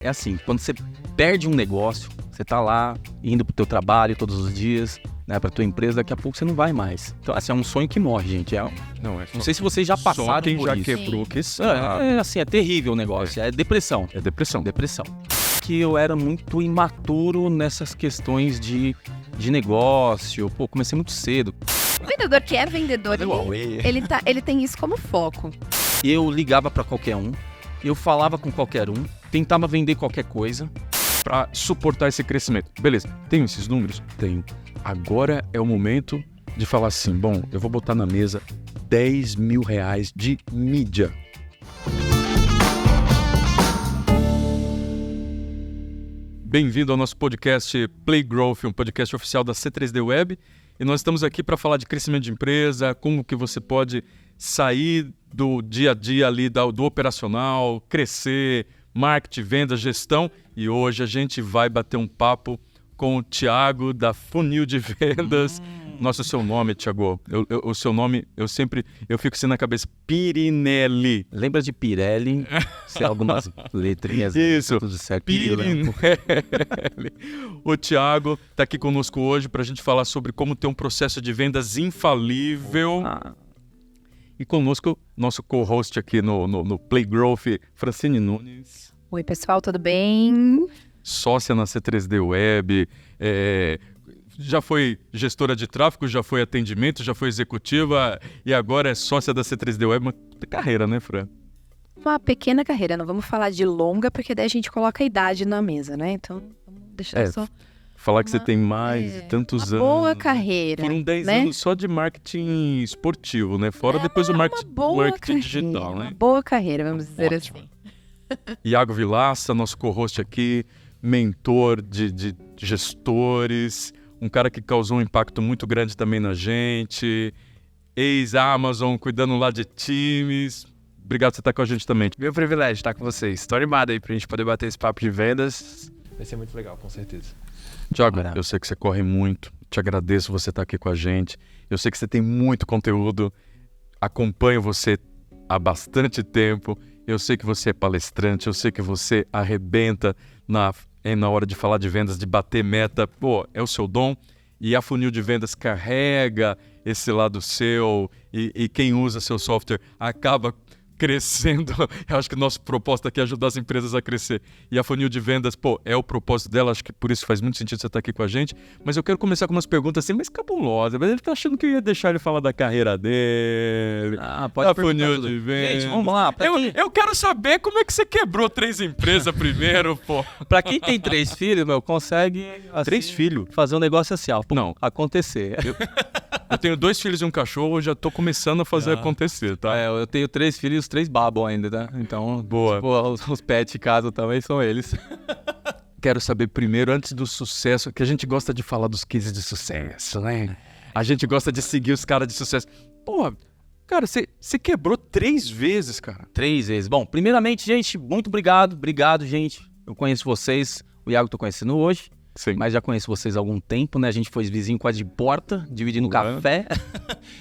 É assim, quando você perde um negócio, você tá lá indo pro teu trabalho todos os dias, né, pra tua empresa, daqui a pouco você não vai mais. Então, assim, é um sonho que morre, gente. Não sei se vocês já passaram quem por já isso. quebrou que sabe. Assim, é terrível o negócio. É depressão. É depressão. Depressão. Que eu era muito imaturo nessas questões de negócio. Pô, comecei muito cedo. O vendedor que é vendedor, ele tem isso como foco. Eu ligava pra qualquer um, eu falava com qualquer um, tentava vender qualquer coisa. Pra suportar esse crescimento. Beleza, tenho esses números? Tenho. Agora é o momento de falar assim, bom, eu vou botar na mesa R$10 mil de mídia. Bem-vindo ao nosso podcast Play Growth, um podcast oficial da C3D Web. E nós estamos aqui para falar de crescimento de empresa, como que você pode sair do dia a dia ali do operacional, crescer, marketing, venda, gestão. E hoje a gente vai bater um papo com o Thiago da Funil de Vendas. Nossa, o seu nome, Thiago, o seu nome, eu fico assim na cabeça, Pirinelli. Lembra de Pirelli? Sei algumas letrinhas. Isso, tudo certo. Pirinelli. O Thiago está aqui conosco hoje para a gente falar sobre como ter um processo de vendas infalível. E conosco, nosso co-host aqui no Play Growth, Francine Nunes. Oi, pessoal, tudo bem? Sócia na C3D Web, já foi gestora de tráfego, já foi atendimento, já foi executiva e agora é sócia da C3D Web. Uma carreira, né, Fran? Uma pequena carreira, não vamos falar de longa, porque daí a gente coloca a idade na mesa, né? Então, vamos deixar só... Falar que você tem mais de tantos anos. Boa carreira. Foram 10 né? anos só de marketing esportivo, né? Fora depois o marketing digital, né? Uma boa carreira, vamos dizer Ótimo. assim. Iago Vilaça, nosso co-host aqui, mentor de gestores, um cara que causou um impacto muito grande também na gente, ex-Amazon, cuidando lá de times. Obrigado por você estar com a gente também. Meu privilégio estar com vocês. Estou animado aí pra gente poder bater esse papo de vendas. Vai ser muito legal, com certeza. Thiago, eu sei que você corre muito, te agradeço você estar aqui com a gente. Eu sei que você tem muito conteúdo, acompanho você há bastante tempo. Eu sei que você é palestrante, eu sei que você arrebenta na hora de falar de vendas, de bater meta. Pô, é o seu dom. E a Funil de Vendas carrega esse lado seu e quem usa seu software acaba crescendo. Eu acho que o nosso propósito aqui é ajudar as empresas a crescer. E a Funil de Vendas, pô, é o propósito dela. Acho que por isso faz muito sentido você estar aqui com a gente. Mas eu quero começar com umas perguntas assim, mais cabulosas. Mas ele tá achando que eu ia deixar ele falar da carreira dele. Pode da perguntar Funil tudo. de Vendas. Gente, vamos lá. Eu quero saber como é que você quebrou 3 empresas primeiro, pô. Pra quem tem 3 filhos, consegue... Assim, 3 filhos? fazer um negócio assim, Não. acontecer. Eu tenho 2 filhos e um cachorro, eu já tô começando a fazer acontecer, tá? Eu tenho 3 filhos e os 3 babam ainda, tá? Então, Boa. Tipo, os pets de casa também são eles. Quero saber primeiro, antes do sucesso, que a gente gosta de falar dos cases de sucesso, né? A gente gosta de seguir os caras de sucesso. Porra, cara, você quebrou 3 vezes, cara. 3 vezes. Bom, primeiramente, gente, muito obrigado. Obrigado, gente. Eu conheço vocês. O Iago tô conhecendo hoje. Sim. Mas já conheço vocês há algum tempo, né? A gente foi vizinho quase de porta, dividindo café.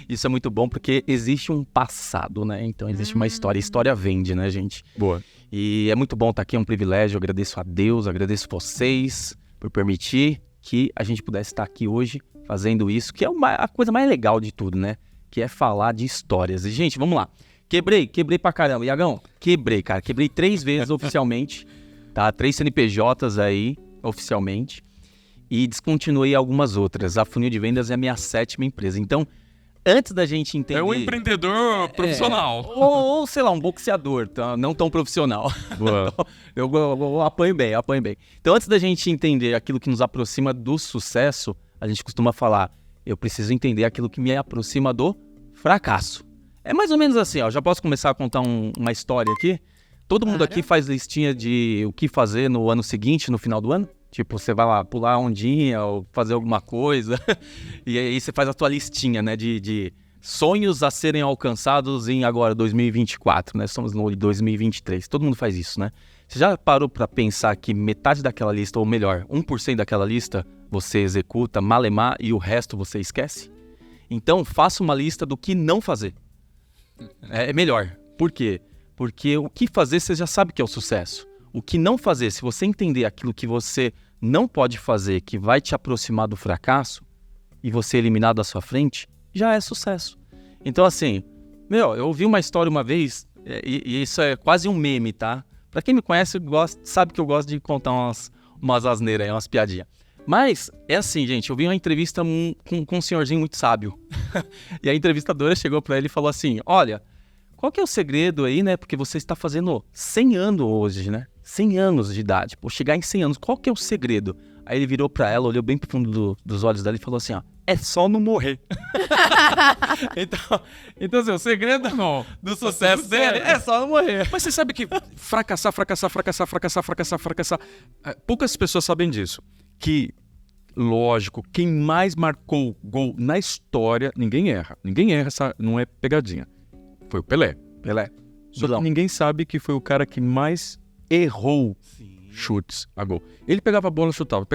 Isso é muito bom porque existe um passado, né? Então existe uma história. História vende, né, gente? Boa. E é muito bom estar aqui, é um privilégio. Eu agradeço a Deus, agradeço vocês por permitir que a gente pudesse estar aqui hoje fazendo isso, que é a coisa mais legal de tudo, né? Que é falar de histórias. E, gente, vamos lá. Quebrei pra caramba. Iagão, quebrei 3 vezes oficialmente, tá? 3 CNPJs aí, oficialmente. E descontinuei algumas outras. A Funil de Vendas é a minha 7ª empresa. Então, antes da gente entender... É um empreendedor profissional. Ou, sei lá, um boxeador, tá? Não tão profissional. Boa. Eu apanho bem. Então, antes da gente entender aquilo que nos aproxima do sucesso, a gente costuma falar, eu preciso entender aquilo que me aproxima do fracasso. É mais ou menos assim, ó. Já posso começar a contar uma história aqui? Todo mundo aqui faz listinha de o que fazer no ano seguinte, no final do ano? Tipo, você vai lá pular a ondinha ou fazer alguma coisa e aí você faz a tua listinha, né, de sonhos a serem alcançados em agora 2024, né? Estamos no 2023, todo mundo faz isso, né? Você já parou para pensar que metade daquela lista, ou melhor, 1% daquela lista você executa malemar e o resto você esquece? Então, faça uma lista do que não fazer. É melhor. Por quê? Porque o que fazer você já sabe que é o sucesso. o que não fazer. Se você entender aquilo que você não pode fazer, que vai te aproximar do fracasso, e você eliminar da sua frente, já é sucesso. Então, assim, eu ouvi uma história uma vez, e isso é quase um meme, tá? Pra quem me conhece, sabe que eu gosto de contar umas asneiras aí, umas piadinhas. Mas, é assim, gente, eu vi uma entrevista com um senhorzinho muito sábio. E a entrevistadora chegou pra ele e falou assim, olha, qual que é o segredo aí, né? Porque você está fazendo 100 anos hoje, né? 100 anos de idade. Pô, chegar em 100 anos, qual que é o segredo? Aí ele virou pra ela, olhou bem pro fundo dos olhos dela e falou assim, ó, é só não morrer. então assim, o segredo do sucesso dele é só não morrer. Mas você sabe que fracassar, poucas pessoas sabem disso. Que, lógico, quem mais marcou gol na história, ninguém erra, não é pegadinha. Foi o Pelé. Só que ninguém sabe que foi o cara que mais errou chutes a gol. Ele pegava a bola, chutava.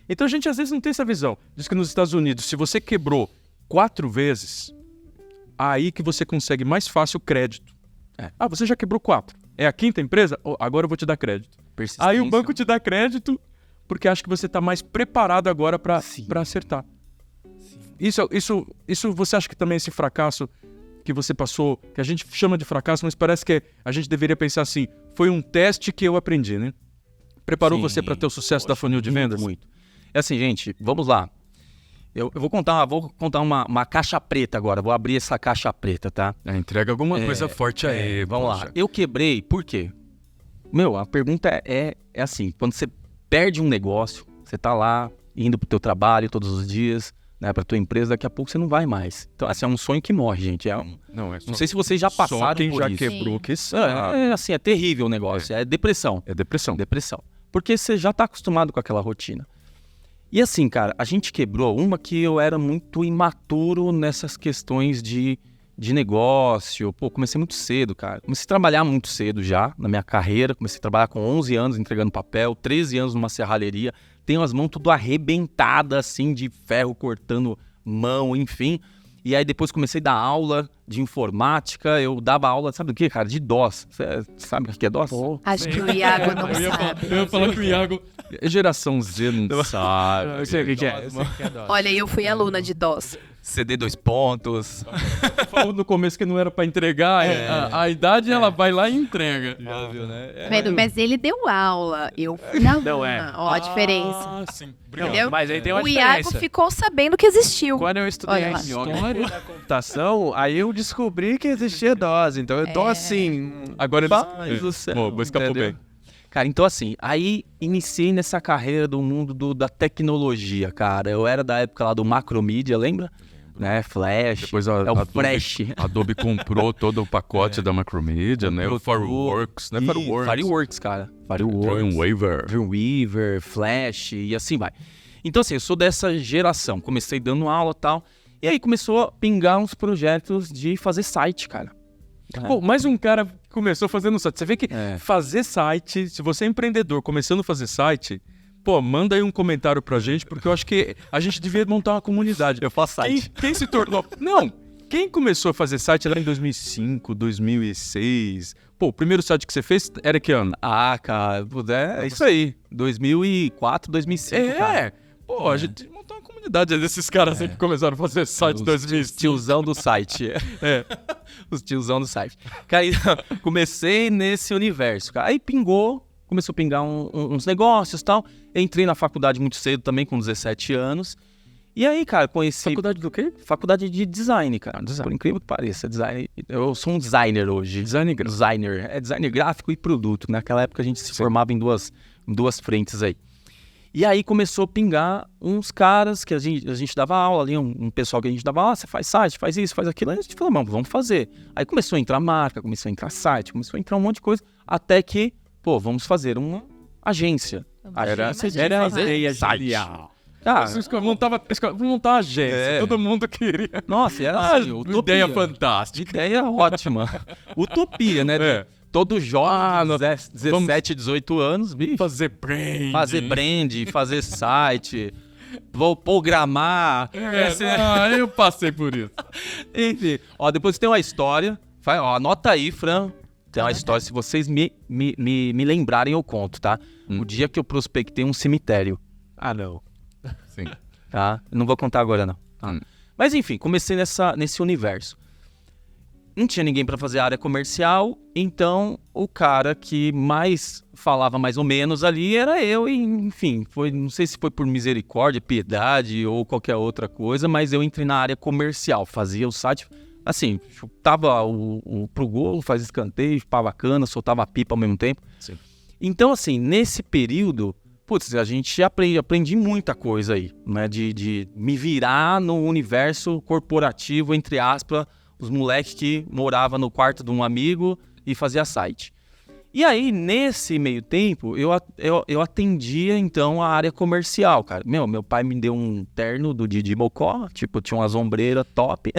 Então a gente às vezes não tem essa visão. Diz que nos Estados Unidos, se você quebrou 4 vezes, aí que você consegue mais fácil crédito. Ah, você já quebrou 4. É a 5ª empresa? Agora eu vou te dar crédito. Aí o banco te dá crédito porque acha que você está mais preparado agora para acertar. Isso você acha que também esse fracasso que você passou, que a gente chama de fracasso, mas parece que a gente deveria pensar assim, foi um teste que eu aprendi, né? Preparou você para ter o sucesso da funil de vendas? Muito. É assim, gente, vamos lá. Eu vou contar uma caixa preta agora, vou abrir essa caixa preta, tá? Entrega alguma coisa forte aí. Vamos lá. Eu quebrei, por quê? A pergunta é assim, quando você perde um negócio, você tá lá, indo pro teu trabalho todos os dias, né, pra tua empresa, daqui a pouco você não vai mais. Então, assim, é um sonho que morre, gente. Não sei se vocês já passaram só quem por já isso. quebrou que sabe. Assim, é terrível o negócio, é depressão. É depressão. Porque você já tá acostumado com aquela rotina. E assim, cara, a gente quebrou uma que eu era muito imaturo nessas questões de negócio. Pô, comecei muito cedo, cara. Comecei a trabalhar muito cedo já na minha carreira. Comecei a trabalhar com 11 anos entregando papel, 13 anos numa serralheria. Tenho as mãos tudo arrebentadas, assim, de ferro cortando mão, enfim. E aí depois comecei a dar aula de informática. Eu dava aula, sabe do que, cara? De DOS. Você sabe o que é DOS? Acho que o Iago não sabe. Eu ia falar que o Iago... Geração Z não sabe. Eu sei o que é. Olha, eu fui aluna de DOS. CD 2 pontos. Falou no começo que não era pra entregar, a idade ela vai lá e entrega. Já viu, né? Mas ele deu aula, eu fui na aluna. Não é. Ó, a diferença. Ah, sim. Entendeu? Mas aí tem uma O Iago diferença. ficou sabendo que existiu. Quando eu estudei Olha a lá. história da computação, aí eu descobri que existia DOS. Então eu tô assim... Agora Paz do céu, escapou entendeu? bem. Cara, então assim, aí iniciei nessa carreira do mundo da tecnologia, cara. Eu era da época lá do Macromedia, lembra? Né? Flash. Depois o Flash. Adobe comprou todo o pacote da Macromedia, né? O Fireworks, né? Fireworks, cara. Dreamweaver, Flash e assim vai. Então assim, eu sou dessa geração. Comecei dando aula e tal. E aí começou a pingar uns projetos de fazer site, cara. Pô, mais um cara começou fazendo site. Você vê que fazer site, se você é empreendedor começando a fazer site, pô, manda aí um comentário pra gente, porque eu acho que a gente devia montar uma comunidade. Eu faço site. Quem se tornou... Não, quem começou a fazer site lá em 2005, 2006... Pô, o primeiro site que você fez era que ano? Ah, cara, é isso aí. 2004, 2005, cara. Pô, a gente montou uma comunidade desses caras aí que começaram a fazer site em 2005. Tiozão do site. Os tiozão do site. Cara, então, comecei nesse universo, cara. Aí começou a pingar uns negócios e tal. Entrei na faculdade muito cedo também, com 17 anos. E aí, cara, conheci... Faculdade do quê? Faculdade de design, cara. Por incrível que pareça, design. Eu sou um designer hoje. Designer. É designer gráfico e produto. Naquela época a gente se formava em duas frentes aí. E aí começou a pingar uns caras que a gente dava aula ali, um pessoal que a gente dava aula, você faz site, faz isso, faz aquilo. Aí a gente falou, vamos fazer. Aí começou a entrar marca, começou a entrar site, começou a entrar um monte de coisa, até que, vamos fazer uma agência. Era a ideia genial. Cara, vamos montar uma agência, todo mundo queria. Nossa, era assim, utopia. Ideia fantástica. Ideia ótima. Utopia, né? Todo jovem, 17, 18 anos, bicho. Fazer brand, fazer site, vou programar. Eu passei por isso. Enfim, depois tem uma história. Anota aí, Fran. Tem uma história, se vocês me lembrarem, eu conto, tá? O dia que eu prospectei um cemitério. Ah, não. Sim. Tá? Eu não vou contar agora, não. Tá? Mas enfim, comecei nesse universo. Não tinha ninguém para fazer a área comercial, então o cara que mais falava mais ou menos ali era eu, e enfim, não sei se foi por misericórdia, piedade ou qualquer outra coisa, mas eu entrei na área comercial, fazia o site, assim, chutava pro gol, fazia escanteio, chupava cana, soltava a pipa ao mesmo tempo. Sim. Então, assim, nesse período, a gente aprendi muita coisa aí, né, de me virar no universo corporativo, entre aspas, os moleques que moravam no quarto de um amigo e fazia site. E aí, nesse meio tempo, eu atendia, então, a área comercial, cara. Meu pai me deu um terno do Didi Mocó, tipo, tinha umas ombreiras top.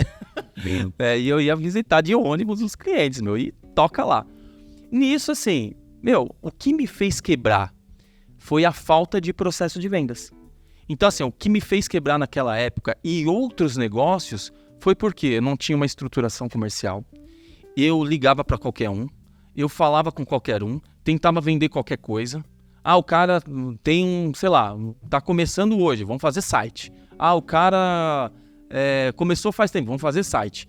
E eu ia visitar de ônibus os clientes, e toca lá. Nisso, assim, o que me fez quebrar foi a falta de processo de vendas. Então, assim, o que me fez quebrar naquela época e outros negócios foi porque eu não tinha uma estruturação comercial, eu ligava para qualquer um, eu falava com qualquer um, tentava vender qualquer coisa. O cara tem tá começando hoje, vamos fazer site. O cara começou faz tempo, vamos fazer site.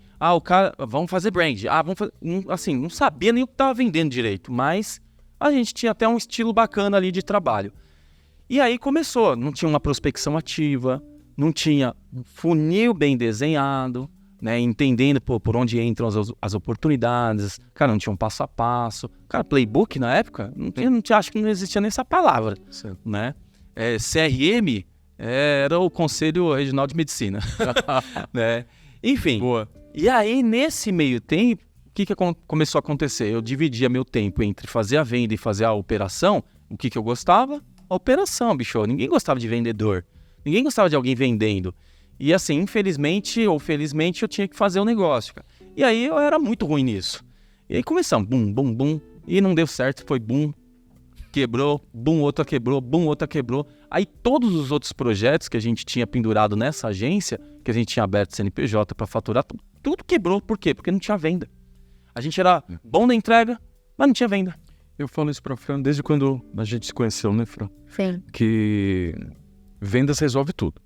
Vamos fazer brand. Assim, não sabia nem o que estava vendendo direito, mas a gente tinha até um estilo bacana ali de trabalho. E aí começou, não tinha uma prospecção ativa, não tinha um funil bem desenhado, né, entendendo por onde entram as oportunidades. Cara, não tinha um passo a passo. Cara, playbook na época, acho que não existia nem essa palavra. Certo. Né? CRM era o Conselho Regional de Medicina. Né? Enfim. Boa. E aí, nesse meio tempo, o que começou a acontecer? Eu dividia meu tempo entre fazer a venda e fazer a operação. O que eu gostava? A operação, bicho. Ninguém gostava de vendedor. Ninguém gostava de alguém vendendo. E assim, infelizmente ou felizmente, eu tinha que fazer o negócio, cara. E aí eu era muito ruim nisso. E aí começamos, bum, bum, bum. E não deu certo, foi bum, quebrou, bum, outra quebrou, bum, outra quebrou. Aí todos os outros projetos que a gente tinha pendurado nessa agência, que a gente tinha aberto CNPJ para faturar, tudo quebrou. Por quê? Porque não tinha venda. A gente era bom na entrega, mas não tinha venda. Eu falo isso pra Fran desde quando a gente se conheceu, né, Fran? Sim. Que vendas resolve tudo.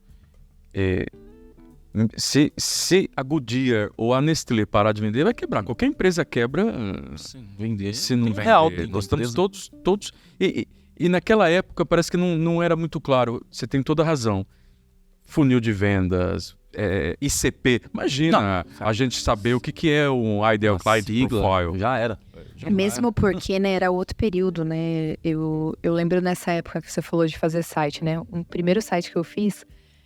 Se a Goodyear ou a Nestlé parar de vender, vai quebrar. Qualquer empresa quebra Vender. se não vender. Real, Nós estamos todos... E naquela época parece que não era muito claro. Você tem toda a razão. Funil de vendas, ICP. Imagina a gente saber o que é um Ideal Client Profile. Já era. Mesmo porque, né, era outro período, né? Eu lembro nessa época que você falou de fazer site, né? Um primeiro site que eu fiz,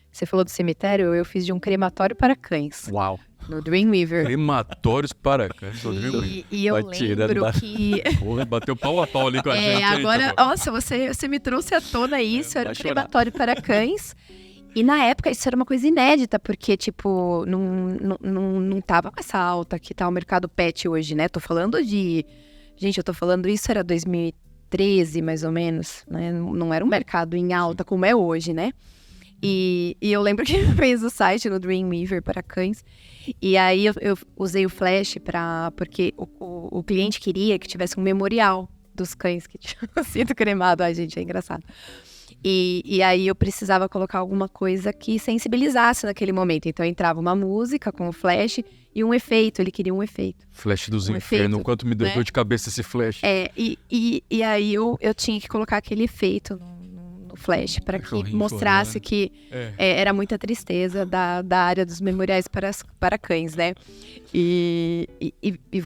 você falou do cemitério, eu fiz de um crematório para cães. Uau. No Dreamweaver. Crematórios para cães. E eu lembro que... Porra, bateu pau a pau ali com a gente. Agora, nossa, você me trouxe à tona isso, era um crematório para cães. E na época isso era uma coisa inédita, porque, tipo, não tava com essa alta que tá o mercado pet hoje, né? Gente, eu tô falando, isso era 2013, mais ou menos, né? Não era um mercado em alta como é hoje, né? E eu lembro que eu fiz o site no Dreamweaver para cães. E aí eu usei o Flash porque o cliente queria que tivesse um memorial dos cães que tinham sido cremado. Ai, gente, é engraçado. E aí eu precisava colocar alguma coisa que sensibilizasse naquele momento. Então entrava uma música com o flash e um efeito. Ele queria um efeito. Flash dos infernos. Quanto me deu dor de cabeça esse flash. E aí eu tinha que colocar aquele efeito no flash para que mostrasse que era muita tristeza da área dos memoriais para cães, né? E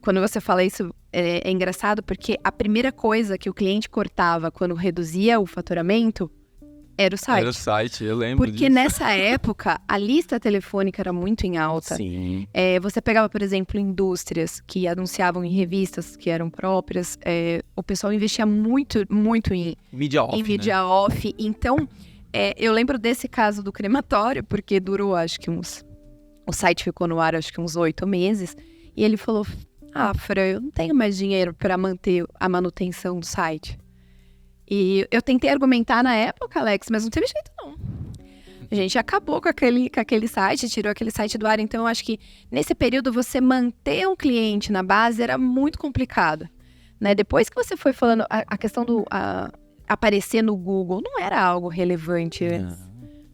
quando você fala isso, é engraçado porque a primeira coisa que o cliente cortava quando reduzia o faturamento era o site. Era o site, eu lembro Porque disso. nessa época, a lista telefônica era muito em alta. Sim. Você pegava, por exemplo, indústrias que anunciavam em revistas que eram próprias. O pessoal investia muito, muito em Mídia off, mídia off. Então, eu lembro desse caso do crematório, porque durou, acho que o site ficou no ar, acho que uns 8 meses. E ele falou, Fran, eu não tenho mais dinheiro para manter a manutenção do site. E eu tentei argumentar na época, Alex, mas não teve jeito, não. A gente acabou com aquele site, tirou aquele site do ar. Então, eu acho que nesse período, você manter um cliente na base era muito complicado. né? Depois que você foi falando, a questão do aparecer no Google não era algo relevante antes.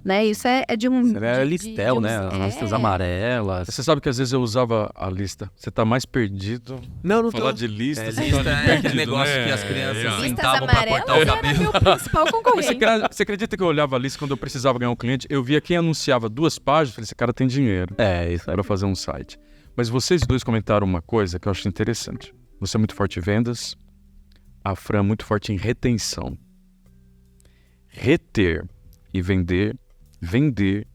Né? Isso é de um... Você era listel, né? As listas amarelas. Você sabe que às vezes eu usava a lista. Você tá mais perdido. Não Falar de lista, É, você lista tá é aquele perdido, negócio né? que as crianças É. Listas sentavam pra cortar o amarelas era cabelo. meu principal concorrente. Você acredita que eu olhava a lista quando eu precisava ganhar um cliente? Eu via quem anunciava 2 páginas, falei, esse cara tem dinheiro Isso para fazer um site. Mas vocês dois comentaram uma coisa que eu acho interessante. Você é muito forte em vendas, a Fran é muito forte em retenção. Reter e vender, vender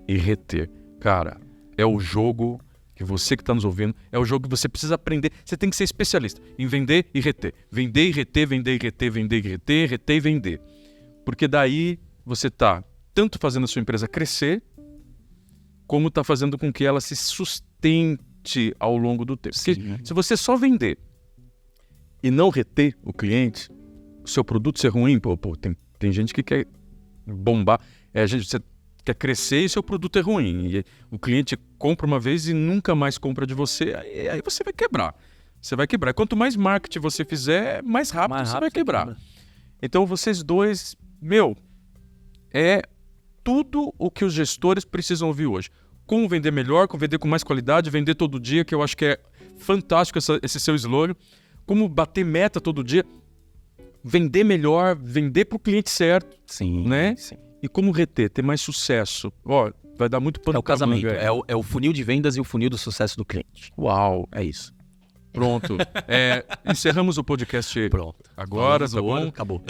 e reter. Cara, é o jogo que você que está nos ouvindo, é o jogo que você precisa aprender. Você tem que ser especialista em vender e reter. Vender e reter, vender e reter, vender e reter, reter e vender. Porque daí você está tanto fazendo a sua empresa crescer, como está fazendo com que ela se sustente ao longo do tempo. Porque se você só vender e não reter o cliente, o seu produto ser ruim, tem gente que quer bombar, você quer crescer e seu produto é ruim. E o cliente compra uma vez e nunca mais compra de você, aí você vai quebrar. Você vai quebrar. Quanto mais marketing você fizer, mais rápido você vai quebrar. Então vocês dois, é tudo o que os gestores precisam ouvir hoje. Como vender melhor, como vender com mais qualidade, vender todo dia, que eu acho que é fantástico esse seu slogan. Como bater meta todo dia, vender melhor, vender para o cliente certo, né? Sim. E como reter, ter mais sucesso. Vai dar muito pano É o casamento, pra manga, é o funil de vendas e o funil do sucesso do cliente. Uau, É isso. pronto. Encerramos o podcast Pronto. agora, tá bom? Acabou.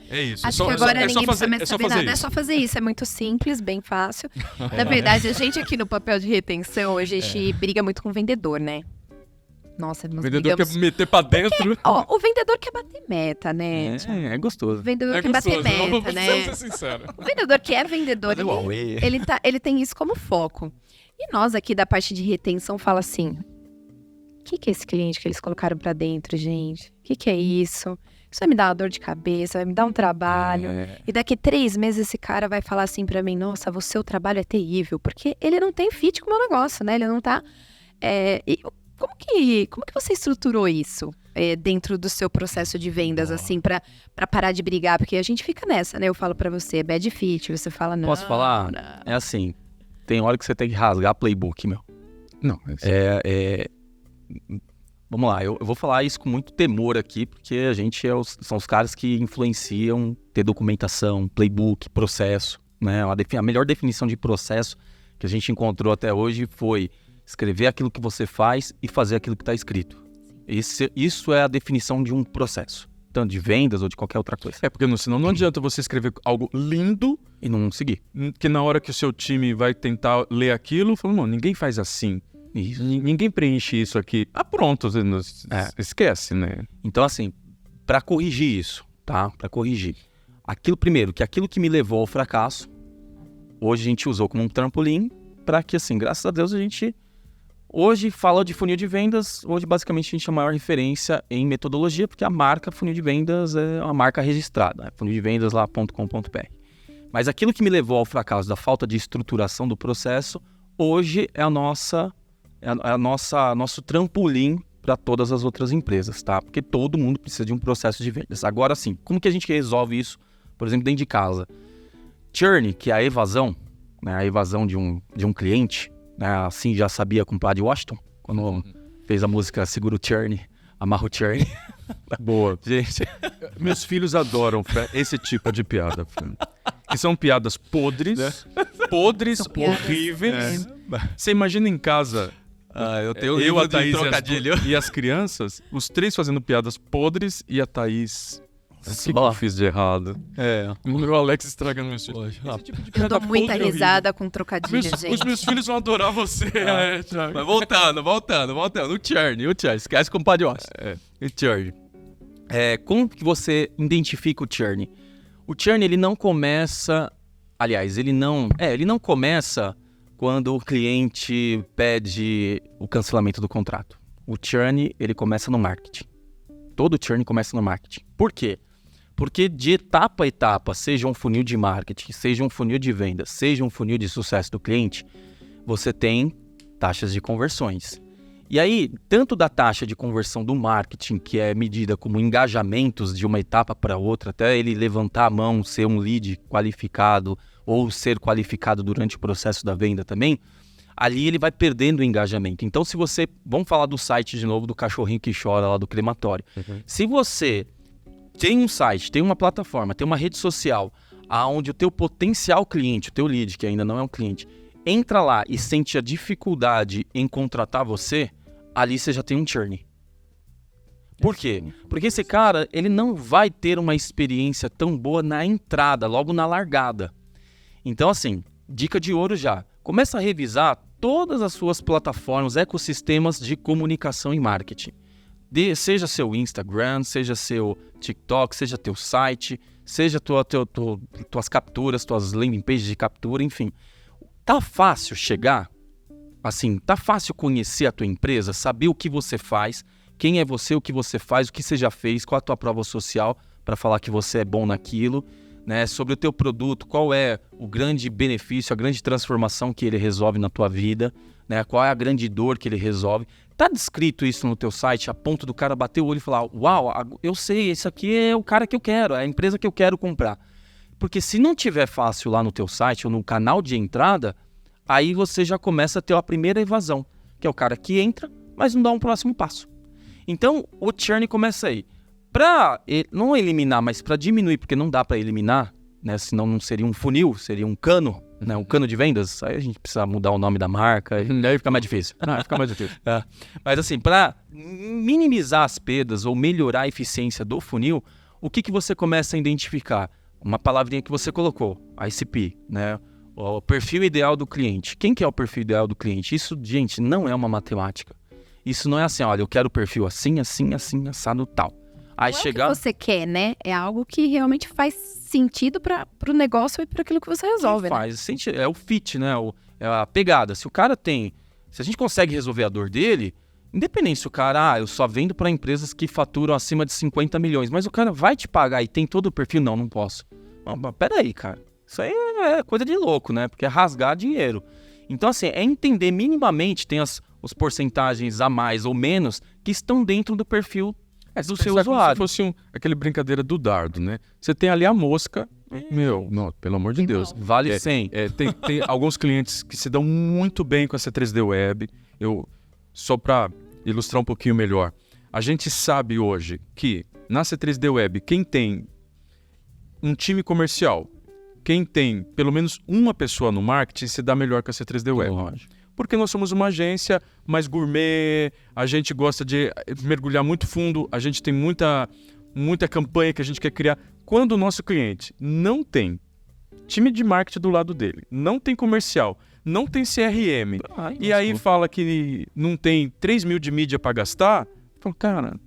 É isso. Acho que agora ninguém precisa mais é só saber fazer nada. É isso. só fazer isso. É muito simples, bem fácil. Na verdade, a gente aqui no papel de retenção, a gente briga muito com o vendedor, né? Nossa, nós O vendedor brigamos... quer meter pra dentro. o vendedor quer bater meta, né? É O gostoso. vendedor quer bater meta, né? Vamos ser sinceros. O vendedor que é vendedor, ele tem isso como foco. E nós aqui da parte de retenção fala assim, o que é esse cliente que eles colocaram pra dentro, gente? O que é isso? Isso vai me dar uma dor de cabeça, vai me dar um trabalho. E daqui 3 meses esse cara vai falar assim pra mim, nossa, o seu trabalho é terrível. Porque ele não tem fit com o meu negócio, né? Ele não tá... Como que você estruturou isso dentro do seu processo de vendas, assim, pra parar de brigar? Porque a gente fica nessa, né? Eu falo pra você, é bad fit, você fala, não. Posso falar? Não. É assim, tem hora que você tem que rasgar playbook, meu. Não, Vamos lá, eu vou falar isso com muito temor aqui, porque a gente são os caras que influenciam ter documentação, playbook, processo, né? A melhor definição de processo que a gente encontrou até hoje foi escrever aquilo que você faz e fazer aquilo que está escrito. Isso é a definição de um processo, tanto de vendas ou de qualquer outra coisa. Porque senão não adianta você escrever algo lindo E não seguir. que na hora que o seu time vai tentar ler aquilo, fala, não, ninguém faz assim. Isso. Ninguém preenche isso aqui. Pronto, esquece, né? Então, assim, para corrigir isso, tá? Para corrigir. Aquilo que me levou ao fracasso, hoje a gente usou como um trampolim para que, assim, graças a Deus, a gente hoje fala de funil de vendas. Hoje, basicamente, a gente é a maior referência em metodologia, porque a marca funil de vendas é uma marca registrada, funildevendas.com.br. Mas aquilo que me levou ao fracasso da falta de estruturação do processo, hoje é nosso trampolim para todas as outras empresas, tá? Porque todo mundo precisa de um processo de vendas. Agora sim, como que a gente resolve isso, por exemplo, dentro de casa? Churn, que é a evasão, né? A evasão de um cliente, né? Assim já sabia comprar de Washington, quando fez a música Segura o Churn, Amarra o Churn. Boa. Gente, Meus filhos adoram esse tipo de piada, Fran. Que são piadas podres, horríveis. Você imagina em casa... eu tenho eu, a Thaís trocadilho. e as crianças, os 3 fazendo piadas podres e a Thaís... O que eu fiz de errado? O Alex estraga meus filhos. Esse tipo de Eu piada dou muita podre, risada com trocadilho, horrível. gente. Os meus filhos vão adorar você. Thiago. Mas voltando. O churn. Esquece como pode O churn. Como que você identifica o churn? O churn, ele não começa... Aliás, ele não começa quando o cliente pede o cancelamento do contrato. O churn, ele começa no marketing. Todo churn começa no marketing. Por quê? Porque de etapa a etapa, seja um funil de marketing, seja um funil de vendas, seja um funil de sucesso do cliente, você tem taxas de conversões. E aí, tanto da taxa de conversão do marketing, que é medida como engajamentos de uma etapa para outra, até ele levantar a mão, ser um lead qualificado ou ser qualificado durante o processo da venda também, ali ele vai perdendo o engajamento. Então, se você... Vamos falar do site de novo, do cachorrinho que chora lá do crematório. Se você tem um site, tem uma plataforma, tem uma rede social, onde o teu potencial cliente, o teu lead, que ainda não é um cliente, entra lá e sente a dificuldade em contratar você, ali você já tem um churn. Por quê? Porque esse cara, ele não vai ter uma experiência tão boa na entrada, logo na largada. Então, assim, dica de ouro já. Começa a revisar todas as suas plataformas, ecossistemas de comunicação e marketing. Seja seu Instagram, seja seu TikTok, seja teu site, seja tuas capturas, tuas landing pages de captura, enfim. Tá fácil chegar? Assim, tá fácil conhecer a tua empresa, saber o que você faz, quem é você, o que você faz, o que você já fez, qual a tua prova social para falar que você é bom naquilo, né? Sobre o teu produto, qual é o grande benefício, a grande transformação que ele resolve na tua vida, né? Qual é a grande dor que ele resolve. Tá descrito isso no teu site a ponto do cara bater o olho e falar, uau, eu sei, esse aqui é o cara que eu quero, é a empresa que eu quero comprar. Porque se não tiver fácil lá no teu site ou no canal de entrada, aí você já começa a ter a primeira evasão, que é o cara que entra, mas não dá um próximo passo. Então, o churn começa aí. Para não eliminar, mas para diminuir, porque não dá para eliminar, né? Senão não seria um funil, seria um cano, né? Um cano de vendas. Aí a gente precisa mudar o nome da marca, aí fica mais difícil. Fica mais difícil. Mas assim, para minimizar as perdas ou melhorar a eficiência do funil, o que você começa a identificar? Uma palavrinha que você colocou, ICP, né? O perfil ideal do cliente. Quem que é o perfil ideal do cliente? Isso, gente, não é uma matemática. Isso não é assim, olha, eu quero o perfil assim, assim, assim, assado, tal. Aí Não chegar... é o que você quer, né? É algo que realmente faz sentido para o negócio e para aquilo que você resolve, né? Faz sentido, é o fit, né? É a pegada. Se o cara tem... Se a gente consegue resolver a dor dele, independente se o cara, eu só vendo para empresas que faturam acima de 50 milhões, mas o cara vai te pagar e tem todo o perfil? Não posso. Mas peraí, cara. Isso aí é coisa de louco, né? Porque é rasgar dinheiro. Então, assim, é entender minimamente, tem os porcentagens a mais ou menos que estão dentro do perfil do seu usuário. Como se fosse aquele brincadeira do dardo, né? Você tem ali a mosca, não, pelo amor de Deus. Vale 100. Tem alguns clientes que se dão muito bem com essa 3D Web. Só para ilustrar um pouquinho melhor, a gente sabe hoje que na C3D Web, quem tem um time comercial, quem tem pelo menos uma pessoa no marketing, se dá melhor que a C3D Web. Porque nós somos uma agência mais gourmet, a gente gosta de mergulhar muito fundo, a gente tem muita campanha que a gente quer criar. Quando o nosso cliente não tem time de marketing do lado dele, não tem comercial, não tem CRM, aí fala que não tem 3 mil de mídia para gastar, fala, cara,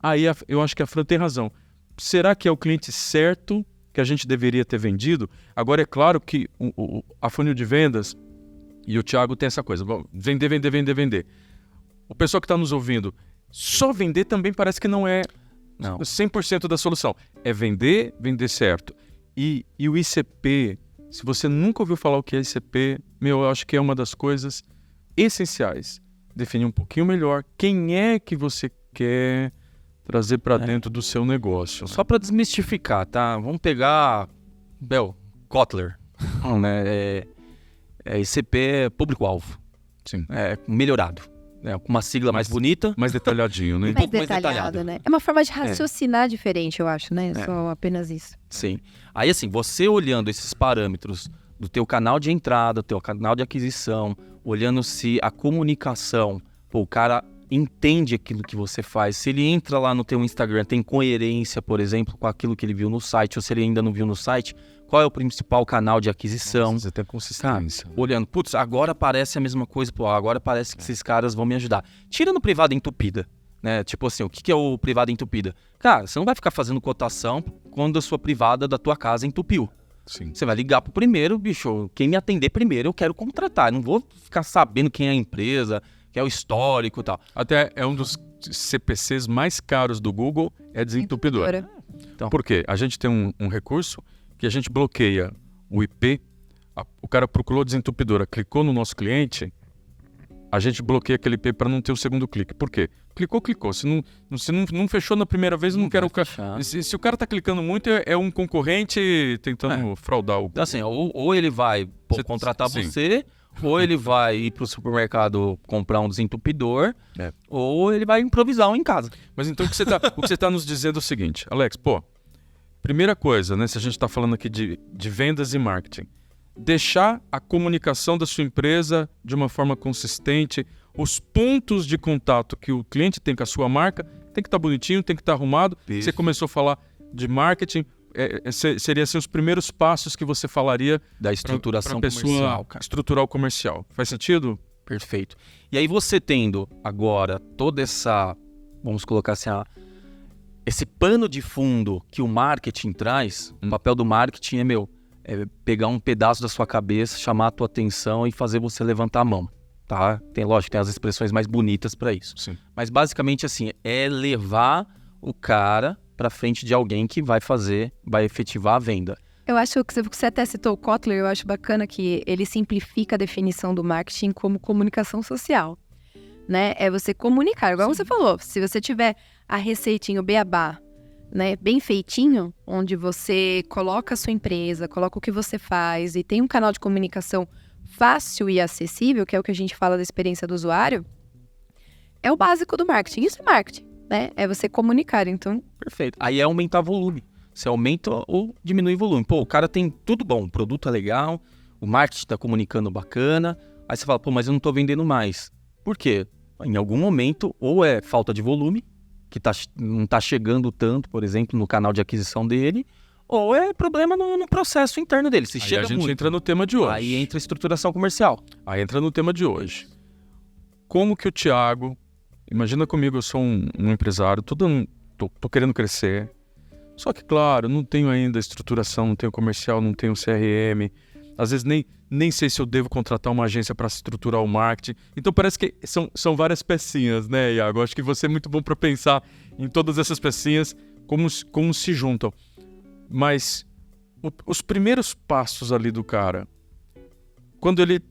aí eu acho que a Fran tem razão. Será que é o cliente certo que a gente deveria ter vendido? Agora, é claro que a funil de vendas... E o Thiago tem essa coisa, vender, vender, vender, vender. O pessoal que está nos ouvindo, só vender também parece que não é 100% da solução. É vender, vender certo. E o ICP, se você nunca ouviu falar o que é ICP, eu acho que é uma das coisas essenciais. Definir um pouquinho melhor quem é que você quer trazer para dentro do seu negócio. Só para desmistificar, tá? Vamos pegar Kotler, né? ICP é público-alvo. Sim. É melhorado. Com uma sigla mais bonita. Mais detalhadinho, né? Mais detalhado, né? É uma forma de raciocinar diferente, eu acho, né? Só apenas isso. Sim. Aí, assim, você olhando esses parâmetros do teu canal de entrada, do teu canal de aquisição, olhando se a comunicação, o cara entende aquilo que você faz. Se ele entra lá no teu Instagram, tem coerência, por exemplo, com aquilo que ele viu no site, ou se ele ainda não viu no site, qual é o principal canal de aquisição? Você tem consistência. Cara, olhando, putz, agora parece a mesma coisa, agora parece que esses caras vão me ajudar. Tira no privado entupida, né? Tipo assim, o que é o privado entupida? Cara, você não vai ficar fazendo cotação quando a sua privada da tua casa entupiu. Sim. Você vai ligar pro primeiro, bicho, quem me atender primeiro eu quero contratar. Eu não vou ficar sabendo quem é a empresa, que é o histórico e tal. Até é um dos CPCs mais caros do Google, é desentupidora. Então, por quê? A gente tem um recurso que a gente bloqueia o IP, o cara procurou desentupidora, clicou no nosso cliente, a gente bloqueia aquele IP para não ter o segundo clique. Por quê? Clicou. Se não fechou na primeira vez, eu não quero... Se o cara tá clicando muito, é um concorrente tentando fraudar o... Assim, ou ele vai contratar você, ou ele vai ir pro supermercado comprar um desentupidor, ou ele vai improvisar um em casa. Mas então o que você tá nos dizendo é o seguinte, Alex, primeira coisa, né, se a gente tá falando aqui de vendas e marketing, deixar a comunicação da sua empresa de uma forma consistente, os pontos de contato que o cliente tem com a sua marca tem que estar bonitinho, tem que estar arrumado. Isso. Você começou a falar de marketing, seria assim, os primeiros passos que você falaria da estruturação pra pessoa comercial, cara. estruturar o comercial. Faz sentido? Perfeito. E aí você tendo agora toda essa, vamos colocar assim, esse pano de fundo que o marketing traz, o papel do marketing é pegar um pedaço da sua cabeça, chamar a tua atenção e fazer você levantar a mão, tá? Tem as expressões mais bonitas para isso. Sim. Mas basicamente assim, é levar o cara para frente de alguém que vai efetivar a venda. Eu acho que você até citou o Kotler, eu acho bacana que ele simplifica a definição do marketing como comunicação social, né? É você comunicar, igual você falou, se você tiver a receitinha, o beabá, né, bem feitinho, onde você coloca a sua empresa, coloca o que você faz e tem um canal de comunicação fácil e acessível, que é o que a gente fala da experiência do usuário, é o básico do marketing. Isso é marketing, né? É você comunicar, então... Perfeito. Aí é aumentar volume. Você aumenta ou diminui volume. O cara tem tudo bom, o produto é legal, o marketing tá comunicando bacana, aí você fala, mas eu não tô vendendo mais. Por quê? Em algum momento, ou é falta de volume, que não está chegando tanto, por exemplo, no canal de aquisição dele, ou é problema no processo interno dele. Se Aí chega a gente muito, entra no tema de hoje. aí entra a estruturação comercial. Aí entra no tema de hoje. Como que o Thiago... Imagina comigo, eu sou um empresário, tô querendo crescer. Só que, claro, não tenho ainda estruturação, não tenho comercial, não tenho CRM. Às vezes nem sei se eu devo contratar uma agência para estruturar o marketing. Então parece que são várias pecinhas, né, Iago? Acho que você é muito bom para pensar em todas essas pecinhas, como se juntam. Mas os primeiros passos ali do cara,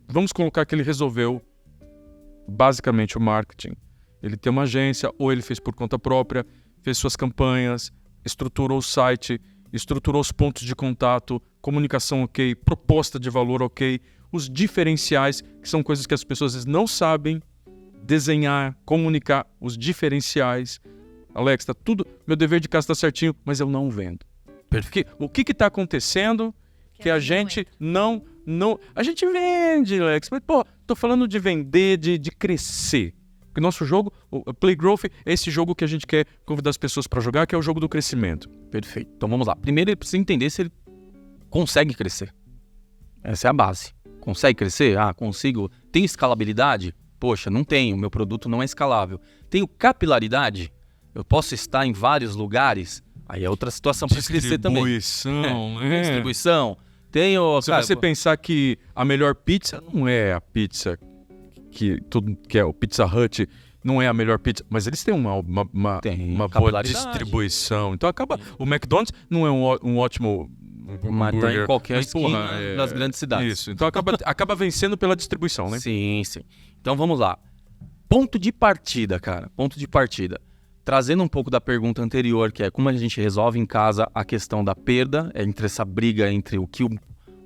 vamos colocar que ele resolveu basicamente o marketing. Ele tem uma agência, ou ele fez por conta própria, fez suas campanhas, estruturou o site, estruturou os pontos de contato, comunicação ok, proposta de valor ok, os diferenciais, que são coisas que as pessoas às vezes não sabem desenhar, comunicar, os diferenciais. Alex, tá tudo, meu dever de casa tá certinho, mas eu não vendo. Porque o que está acontecendo que a gente não... A gente vende, Alex, mas tô falando de vender, de crescer. Porque nosso jogo, o Play Growth, é esse jogo que a gente quer convidar as pessoas para jogar, que é o jogo do crescimento. Perfeito. Então vamos lá. Primeiro ele precisa entender se ele consegue crescer. Essa é a base. Consegue crescer? Consigo. Tem escalabilidade? Poxa, não tenho. Meu produto não é escalável. Tenho capilaridade? Eu posso estar em vários lugares? Aí é outra situação para crescer também. Distribuição, Distribuição. Tenho... Se você pensar que a melhor pizza não é a pizza... que é o Pizza Hut, não é a melhor pizza, mas eles têm uma boa distribuição. Então o McDonald's não é um ótimo mas tá em qualquer esquina das grandes cidades. Isso, então acaba vencendo pela distribuição, né? Sim. Então vamos lá. Ponto de partida, cara. Ponto de partida. Trazendo um pouco da pergunta anterior, que é como a gente resolve em casa a questão da perda, entre essa briga entre o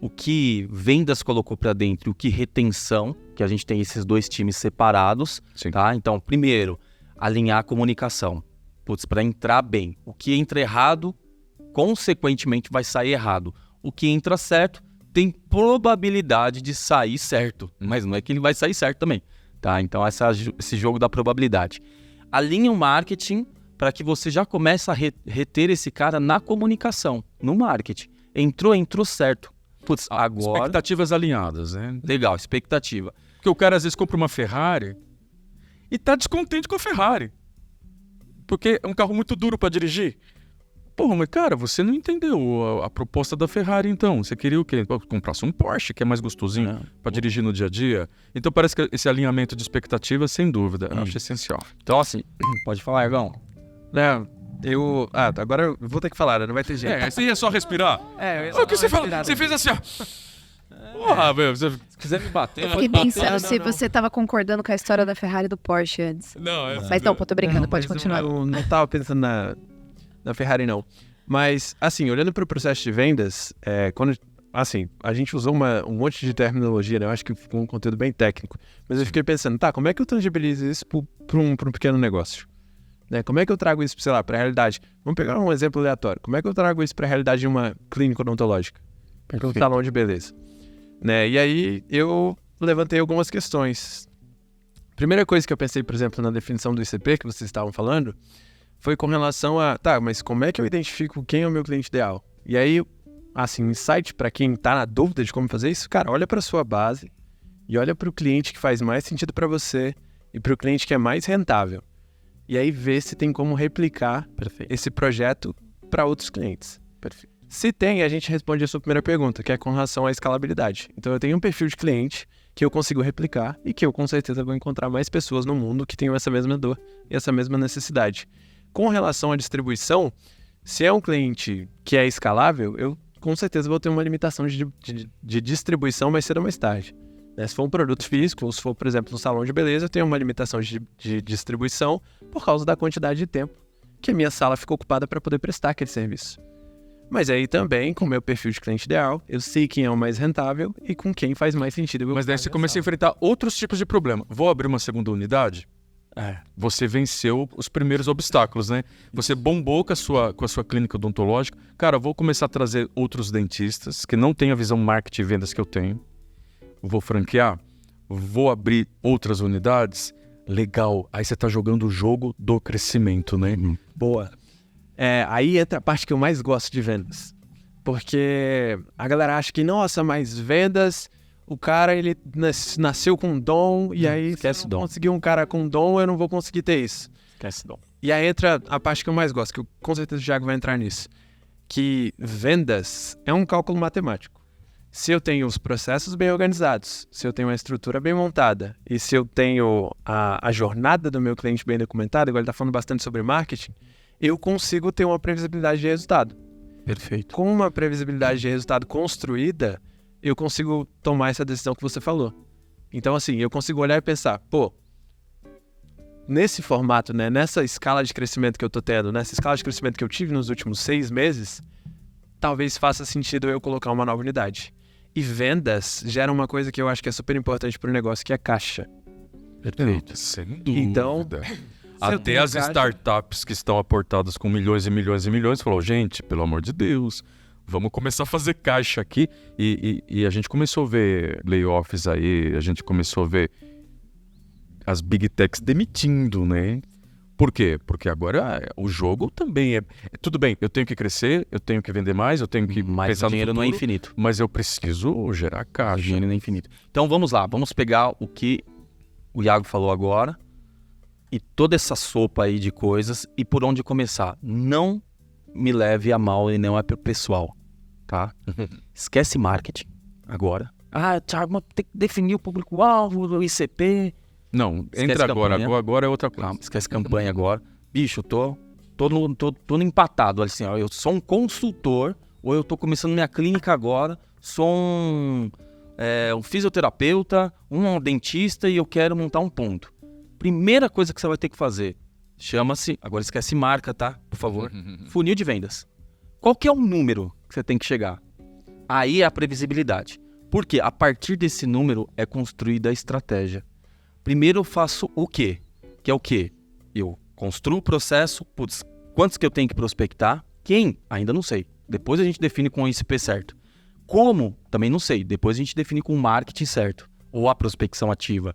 que vendas colocou para dentro e o que retenção, que a gente tem esses dois times separados, Sim. Tá? Então, primeiro, alinhar a comunicação. Para entrar bem. O que entra errado, consequentemente, vai sair errado. O que entra certo, tem probabilidade de sair certo, mas não é que ele vai sair certo também, tá? Então, esse jogo da probabilidade. Alinha o marketing para que você já comece a reter esse cara na comunicação, no marketing. Entrou certo. Agora... Expectativas alinhadas, né? Legal, expectativa. Porque o cara às vezes compra uma Ferrari e tá descontente com a Ferrari. Porque é um carro muito duro para dirigir. Mas cara, você não entendeu a proposta da Ferrari então. Você queria o quê? Comprasse um Porsche, que é mais gostosinho para dirigir no dia a dia. Então parece que esse alinhamento de expectativas, sem dúvida, eu acho essencial. Então assim, pode falar, Ergão. Agora eu vou ter que falar, não vai ter jeito. Você ia só respirar? Eu ia O que você respirar. fala? Você fez assim, ó. Porra, meu, você... Se quiser me bater, Eu pode fiquei bater. pensando se você tava concordando com a história da Ferrari e do Porsche antes. Não, Mas não, pô, tô brincando, pode Mas continuar. Eu não tava pensando na Ferrari, não. Mas, assim, olhando para o processo de vendas, assim, a gente usou um monte de terminologia, né? Eu acho que ficou um conteúdo bem técnico. Mas eu fiquei pensando, tá, como é que eu tangibilizo isso para um pequeno negócio? Né? Como é que eu trago isso, sei lá, para a realidade? Vamos pegar um exemplo aleatório. Como é que eu trago isso para a realidade de uma clínica odontológica? Para um salão de beleza? Né? E aí eu levantei algumas questões. Primeira coisa que eu pensei, por exemplo, na definição do ICP que vocês estavam falando, foi com relação a, tá, mas como é que eu identifico quem é o meu cliente ideal? E aí, assim, insight para quem tá na dúvida de como fazer isso, cara, olha para sua base e olha para o cliente que faz mais sentido para você e para o cliente que é mais rentável. E aí vê se tem como replicar esse projeto para outros clientes. Perfeito. Se tem, a gente responde a sua primeira pergunta, que é com relação à escalabilidade. Então eu tenho um perfil de cliente que eu consigo replicar e que eu com certeza vou encontrar mais pessoas no mundo que tenham essa mesma dor e essa mesma necessidade. Com relação à distribuição, se é um cliente que é escalável, eu com certeza vou ter uma limitação de distribuição mais cedo ou mais tarde. Né? Se for um produto físico, ou se for, por exemplo, um salão de beleza, eu tenho uma limitação de distribuição por causa da quantidade de tempo que a minha sala fica ocupada para poder prestar aquele serviço. Mas aí também, com o meu perfil de cliente ideal, eu sei quem é o mais rentável e com quem faz mais sentido. Mas daí você começa a enfrentar outros tipos de problema. Vou abrir uma segunda unidade? Você venceu os primeiros obstáculos, né? Você bombou com a sua clínica odontológica. Cara, vou começar a trazer outros dentistas que não têm a visão marketing e vendas que eu tenho. Vou franquear. Vou abrir outras unidades. Legal. Aí você tá jogando o jogo do crescimento, né? Boa. Aí entra a parte que eu mais gosto de vendas. Porque a galera acha que, nossa, mas vendas, o cara, ele nasceu com dom, e aí esquece se eu dom. não conseguir um cara com dom, eu não vou conseguir ter isso. Esquece dom. E aí entra a parte que eu mais gosto, que com certeza o Thiago vai entrar nisso. Que vendas é um cálculo matemático. Se eu tenho os processos bem organizados, se eu tenho a estrutura bem montada, e se eu tenho a jornada do meu cliente bem documentada, igual ele está falando bastante sobre marketing, eu consigo ter uma previsibilidade de resultado. Perfeito. Com uma previsibilidade de resultado construída, eu consigo tomar essa decisão que você falou. Então, assim, eu consigo olhar e pensar, pô, nesse formato, né, nessa escala de crescimento que eu tô tendo, nessa escala de crescimento que eu tive nos últimos 6 meses, talvez faça sentido eu colocar uma nova unidade. E vendas gera uma coisa que eu acho que é super importante para o negócio, que é caixa. Perfeito. Sem dúvida. Então, até as startups que estão aportadas com milhões e milhões e milhões falou, gente, pelo amor de Deus, vamos começar a fazer caixa aqui. E a gente começou a ver layoffs aí, a gente começou a ver as big techs demitindo, né? Por quê? Porque agora o jogo também é... Tudo bem, eu tenho que crescer, eu tenho que vender mais, eu tenho que Mas pensar o dinheiro no não é futuro, infinito. mas eu preciso gerar O caixa. dinheiro não é infinito. Então vamos lá, vamos pegar o que o Iago falou agora e toda essa sopa aí de coisas e por onde começar. Não me leve a mal e não é pro pessoal, tá? Esquece marketing agora. Thiago, mas tem que definir o público-alvo, o ICP. Não, Esquece entra agora, campanha. agora é outra coisa. Calma, esquece campanha agora. Bicho, tô no empatado. Assim, ó, eu sou um consultor ou eu tô começando minha clínica agora, sou um fisioterapeuta, um dentista e eu quero montar um ponto. Primeira coisa que você vai ter que fazer, chama-se, agora esquece marca, tá? Por favor. Funil de vendas. Qual que é o número que você tem que chegar? Aí é a previsibilidade. Porque a partir desse número é construída a estratégia. Primeiro eu faço o quê? Que é o quê? Eu construo o processo, quantos que eu tenho que prospectar? Quem? Ainda não sei. Depois a gente define com o ICP certo. Como? Também não sei. Depois a gente define com o marketing certo. Ou a prospecção ativa.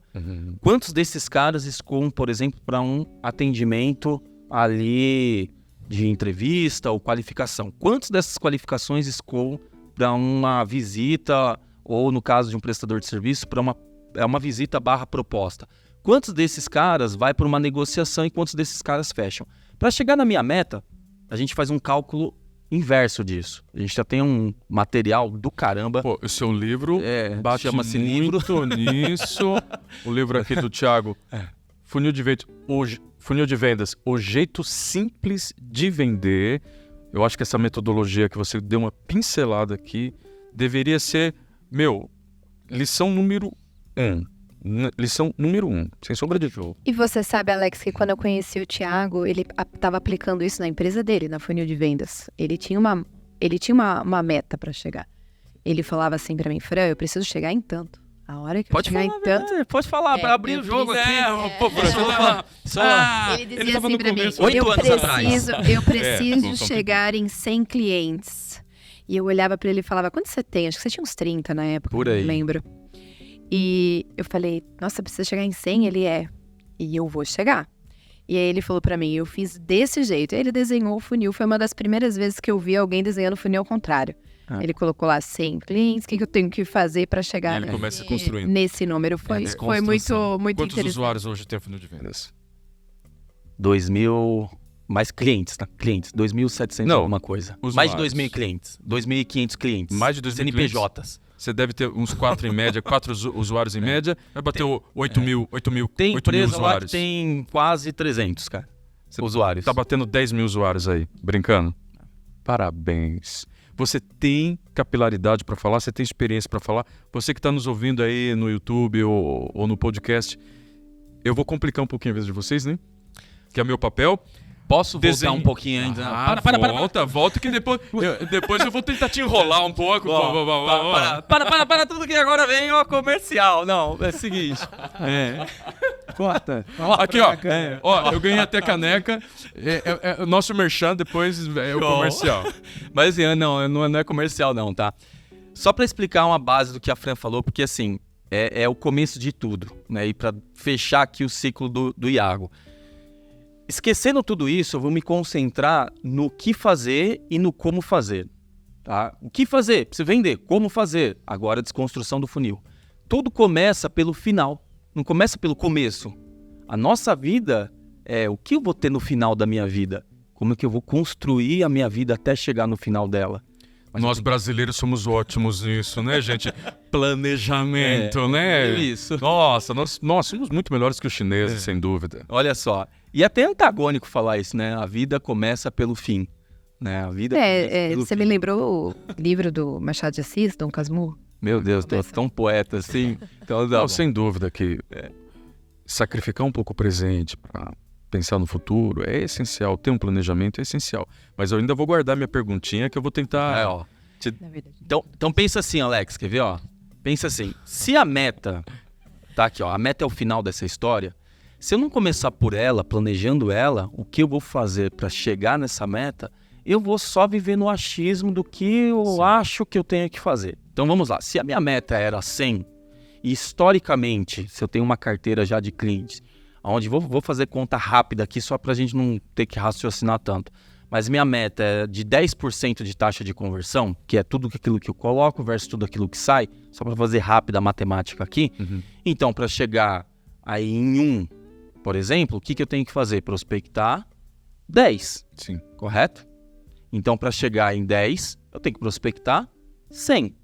Quantos desses caras escoam, por exemplo, para um atendimento ali de entrevista ou qualificação? Quantas dessas qualificações escoam para uma visita ou, no caso de um prestador de serviço, para uma visita / proposta? Quantos desses caras vai para uma negociação e quantos desses caras fecham? Para chegar na minha meta, a gente faz um cálculo inverso disso. A gente já tem um material do caramba. Pô, o seu livro bate chama-se livro. muito nisso. O livro aqui do Thiago, Funil de Vendas, o jeito simples de vender. Eu acho que essa metodologia que você deu uma pincelada aqui deveria ser lição número 1. Lição número 1, sem sombra de jogo. E você sabe, Alex, que quando eu conheci o Thiago, ele estava aplicando isso na empresa dele, na funil de vendas. Ele tinha uma meta para chegar. Ele falava assim para mim, Fran, eu preciso chegar em tanto. A hora que eu chegar em tanto... Pode falar, para abrir o jogo aqui. Ele dizia assim pra mim, eu preciso chegar em 100 clientes. E eu olhava pra ele e falava, quanto você tem? Acho que você tinha uns 30 na época, Por aí. não lembro. E eu falei, nossa, precisa chegar em 100? Ele e eu vou chegar. E aí ele falou pra mim, eu fiz desse jeito. Ele desenhou o funil, foi uma das primeiras vezes que eu vi alguém desenhando funil ao contrário. Ele colocou lá 100 clientes, o que eu tenho que fazer pra chegar Ele começa construindo. nesse número. Foi muito Quantos interessante. usuários hoje tem o funil de vendas? 2.000... Mais clientes, tá? Clientes. 2.700 Não, alguma coisa. usuários. Mais de 2.000 clientes. 2.500 clientes. Mais de 2.000 CNPJs. Você deve ter uns 4 em média, 4 usuários em média. Vai bater 8 mil Tem 8 mil empresa lá que usuários. tem quase 300, cara. Usuários. Tá batendo 10 mil usuários aí, brincando? Parabéns. Você tem capilaridade para falar, você tem experiência para falar. Você que está nos ouvindo aí no YouTube ou no podcast, eu vou complicar um pouquinho a vida de vocês, né? Que é meu papel. Posso voltar um pouquinho ainda? Volta que depois eu vou tentar te enrolar um pouco. Para tudo que agora vem o comercial. Não, é o seguinte. Corta. Aqui, ó, eu ganhei até caneca. É o nosso merchan, depois é o comercial. Mas assim, não é comercial não, tá? Só pra explicar uma base do que a Fran falou, porque assim, é o começo de tudo, né? E pra fechar aqui o ciclo do Iago. Esquecendo tudo isso, eu vou me concentrar no que fazer e no como fazer, tá? O que fazer? Precisa vender. Como fazer? Agora a desconstrução do funil. Tudo começa pelo final, não começa pelo começo. A nossa vida é o que eu vou ter no final da minha vida. Como é que eu vou construir a minha vida até chegar no final dela. Nós brasileiros somos ótimos nisso, né, gente? Planejamento, né? Isso. Nossa, nós somos muito melhores que os chineses, sem dúvida. Olha só. E é até antagônico falar isso, né? A vida começa pelo fim. Né? A vida começa pelo Você fim. me lembrou o livro do Machado de Assis, Dom Casmurro? Meu Deus, tô tão poeta assim. Então, Não, sem dúvida que sacrificar um pouco o presente para pensar no futuro é essencial. Ter um planejamento é essencial. Mas eu ainda vou guardar minha perguntinha que eu vou tentar... ó. Na verdade. Então pensa assim, Alex, quer ver, ó? Pensa assim, se a meta... Tá aqui, ó. A meta é o final dessa história. Se eu não começar por ela, planejando ela, o que eu vou fazer para chegar nessa meta, eu vou só viver no achismo do que eu acho que eu tenho que fazer. Então vamos lá. Se a minha meta era 100, e historicamente, se eu tenho uma carteira já de clientes, onde vou fazer conta rápida aqui só para a gente não ter que raciocinar tanto. Mas minha meta é de 10% de taxa de conversão, que é tudo aquilo que eu coloco versus tudo aquilo que sai, só para fazer rápida a matemática aqui. Então, para chegar aí em 1, por exemplo, o que eu tenho que fazer? Prospectar 10, Sim. correto? Então, para chegar em 10, eu tenho que prospectar 100.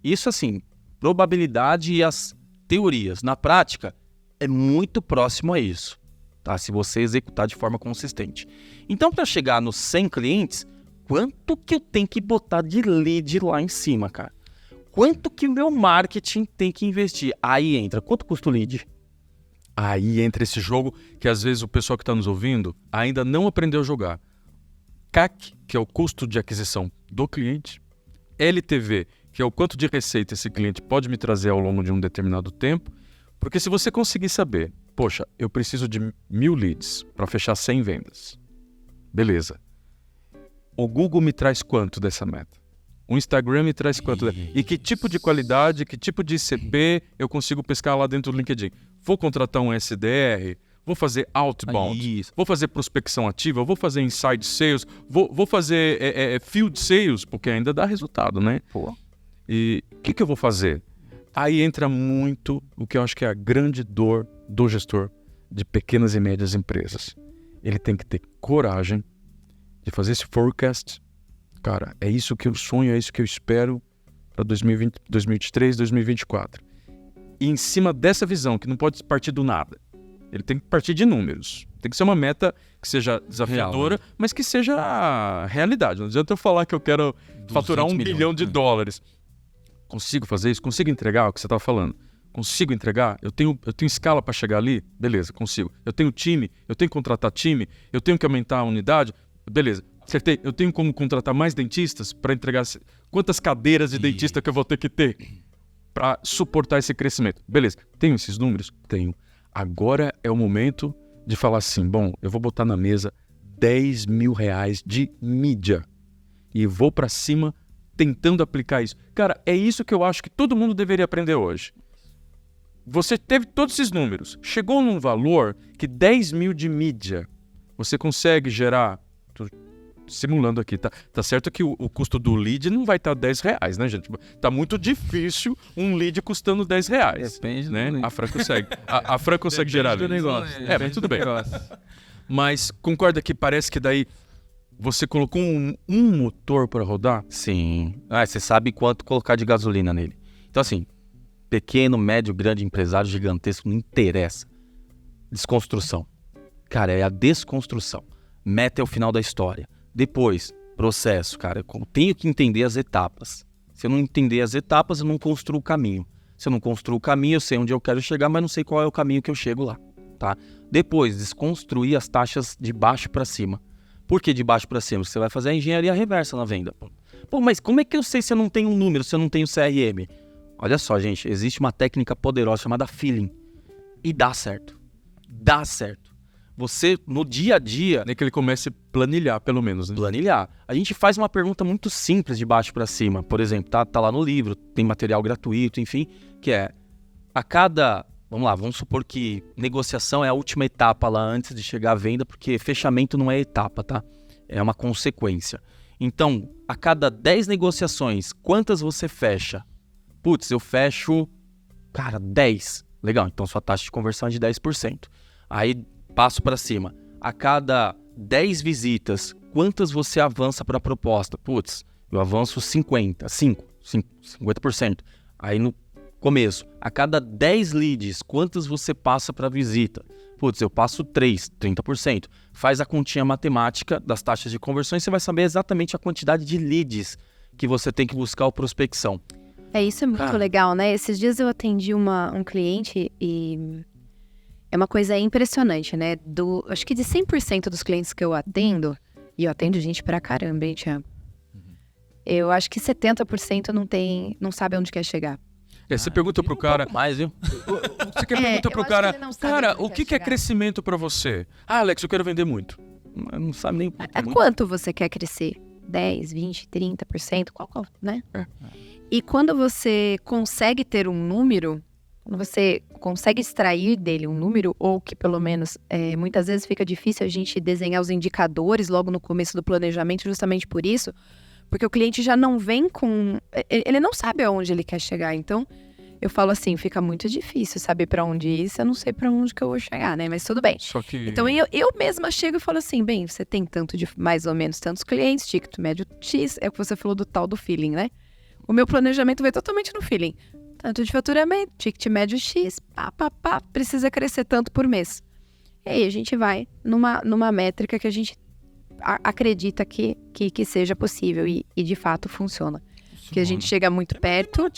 Isso assim, probabilidade e as teorias. Na prática, é muito próximo a isso, tá? Se você executar de forma consistente. Então, para chegar nos 100 clientes, quanto que eu tenho que botar de lead lá em cima, cara? Quanto que o meu marketing tem que investir? Aí entra, quanto custa o lead? Aí entra esse jogo que às vezes o pessoal que está nos ouvindo ainda não aprendeu a jogar. CAC, que é o custo de aquisição do cliente. LTV, que é o quanto de receita esse cliente pode me trazer ao longo de um determinado tempo. Porque se você conseguir saber, poxa, eu preciso de 1.000 leads para fechar 100 vendas. Beleza. O Google me traz quanto dessa meta? O Instagram me traz quanto? E que tipo de qualidade, que tipo de ICP eu consigo pescar lá dentro do LinkedIn? Vou contratar um SDR? Vou fazer outbound? Isso. Vou fazer prospecção ativa? Vou fazer inside sales? Vou fazer field sales? Porque ainda dá resultado, né? Pô. E o que eu vou fazer? Aí entra muito o que eu acho que é a grande dor do gestor de pequenas e médias empresas. Ele tem que ter coragem de fazer esse forecast. Cara, é isso que eu sonho, é isso que eu espero para 2020, 2023, 2024. E em cima dessa visão, que não pode partir do nada, ele tem que partir de números. Tem que ser uma meta que seja desafiadora, Real, né? mas que seja a realidade. Não adianta eu falar que eu quero faturar 1 bilhão de dólares. Consigo fazer isso? Consigo entregar o que você estava falando? Consigo entregar? Eu tenho escala para chegar ali? Beleza, consigo. Eu tenho time? Eu tenho que contratar time? Eu tenho que aumentar a unidade? Beleza. Acertei. Eu tenho como contratar mais dentistas para entregar... Quantas cadeiras de dentista que eu vou ter que ter para suportar esse crescimento? Beleza. Tenho esses números? Tenho. Agora é o momento de falar assim, bom, eu vou botar na mesa R$10 mil de mídia e vou para cima tentando aplicar isso. Cara, é isso que eu acho que todo mundo deveria aprender hoje. Você teve todos esses números, chegou num valor que 10 mil de mídia, você consegue gerar, tô simulando aqui, tá certo que o custo do lead não vai estar R$10, né, gente? Tá muito difícil um lead custando R$10. Depende, né? A Fran consegue. A Fran consegue gerar do leads. negócio. Mas tudo bem. Mas concorda que parece que daí você colocou um motor para rodar? Sim. Você sabe quanto colocar de gasolina nele. Então, assim, pequeno, médio, grande empresário, gigantesco, não interessa. Desconstrução. Cara, é a desconstrução. Meta é o final da história. Depois, processo, cara. Eu tenho que entender as etapas. Se eu não entender as etapas, eu não construo o caminho. Se eu não construo o caminho, eu sei onde eu quero chegar, mas não sei qual é o caminho que eu chego lá, tá? Depois, desconstruir as taxas de baixo para cima. Por que de baixo para cima? Você vai fazer a engenharia reversa na venda. Pô, mas como é que eu sei se eu não tenho um número, se eu não tenho CRM? Olha só, gente, existe uma técnica poderosa chamada feeling. E dá certo. Dá certo. Você, no dia a dia... Nem que ele comece a planilhar, pelo menos, né? Planilhar. A gente faz uma pergunta muito simples de baixo para cima. Por exemplo, tá lá no livro, tem material gratuito, enfim, que é a cada... Vamos lá, vamos supor que negociação é a última etapa lá antes de chegar à venda, porque fechamento não é etapa, tá? É uma consequência. Então, a cada 10 negociações, quantas você fecha? Putz, eu fecho, cara, 10. Legal, então sua taxa de conversão é de 10%. Aí, passo para cima. A cada 10 visitas, quantas você avança para a proposta? Putz, eu avanço 50%. Aí no começo, a cada 10 leads, quantas você passa para visita? Putz, eu passo 30%. Faz a continha matemática das taxas de conversão e você vai saber exatamente a quantidade de leads que você tem que buscar ou prospecção. Isso é muito legal, né? Esses dias eu atendi um cliente e é uma coisa impressionante, né? Acho que de 100% dos clientes que eu atendo, e eu atendo gente pra caramba, hein, Thiago? Eu acho que 70% não sabe onde quer chegar. Você pergunta pro cara... Mais, viu? Você pergunta pro cara, cara, o que é chegar. crescimento pra você? Alex, eu quero vender muito. Não sabe nem... Quanto você quer crescer? 10, 20, 30%? Qual, né? E quando você consegue ter um número, quando você consegue extrair dele um número, ou que pelo menos muitas vezes fica difícil a gente desenhar os indicadores logo no começo do planejamento, justamente por isso, porque o cliente já não vem com... Ele não sabe aonde ele quer chegar, então eu falo assim, fica muito difícil saber pra onde ir, se eu não sei pra onde que eu vou chegar, né? Mas tudo bem. Só que... Então eu mesma chego e falo assim, bem, você tem mais ou menos tantos clientes, ticket médio X, é o que você falou do tal do feeling, né? O meu planejamento vai totalmente no feeling. Tanto de faturamento, ticket médio X, precisa crescer tanto por mês. E aí a gente vai numa métrica que a gente acredita que seja possível e de fato funciona. Que a gente chega muito perto,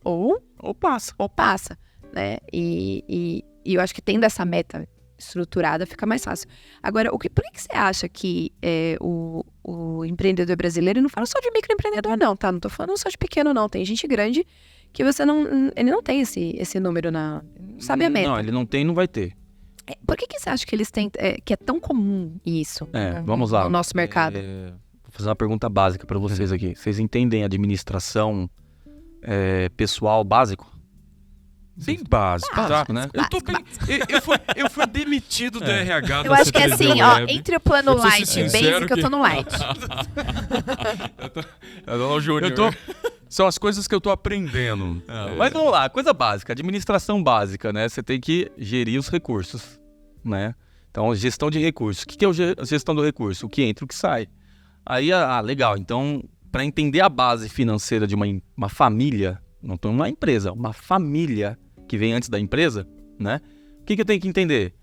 ou passa, né? E eu acho que tendo essa meta estruturada fica mais fácil. Agora, por que você acha que o empreendedor brasileiro, não falo só de microempreendedor não, tá? Não tô falando só de pequeno não, tem gente grande que ele não tem esse número não sabe a meta. Não, ele não tem e não vai ter. Por que você acha que eles têm, que é tão comum isso vamos lá. no nosso mercado? Vou fazer uma pergunta básica para vocês aqui. Vocês entendem administração pessoal básico? Bem básico, tá? Né? Eu fui demitido do RH Eu da acho que é CTV assim, ó, Web. entre o plano Eu preciso light ser e sincero basic, eu tô no light. São as coisas que eu tô aprendendo. Mas vamos lá, coisa básica, administração básica, né? Você tem que gerir os recursos, né? Então, gestão de recursos. O que é a gestão do recurso? O que entra e o que sai. Aí, legal. Então, para entender a base financeira de uma família, não estou uma empresa, uma família que vem antes da empresa, né? O que eu tenho que entender?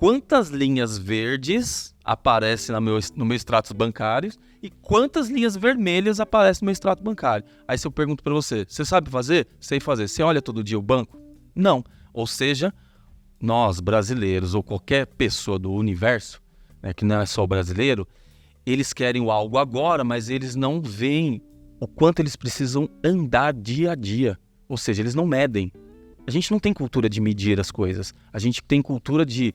quantas linhas verdes aparecem no meu extrato bancário e quantas linhas vermelhas aparecem no meu extrato bancário. Aí se eu pergunto para você, você sabe fazer? Sei fazer. Você olha todo dia o banco? Não. Ou seja, nós brasileiros ou qualquer pessoa do universo, né, que não é só o brasileiro, eles querem o algo agora, mas eles não veem o quanto eles precisam andar dia a dia. Ou seja, eles não medem. A gente não tem cultura de medir as coisas. A gente tem cultura de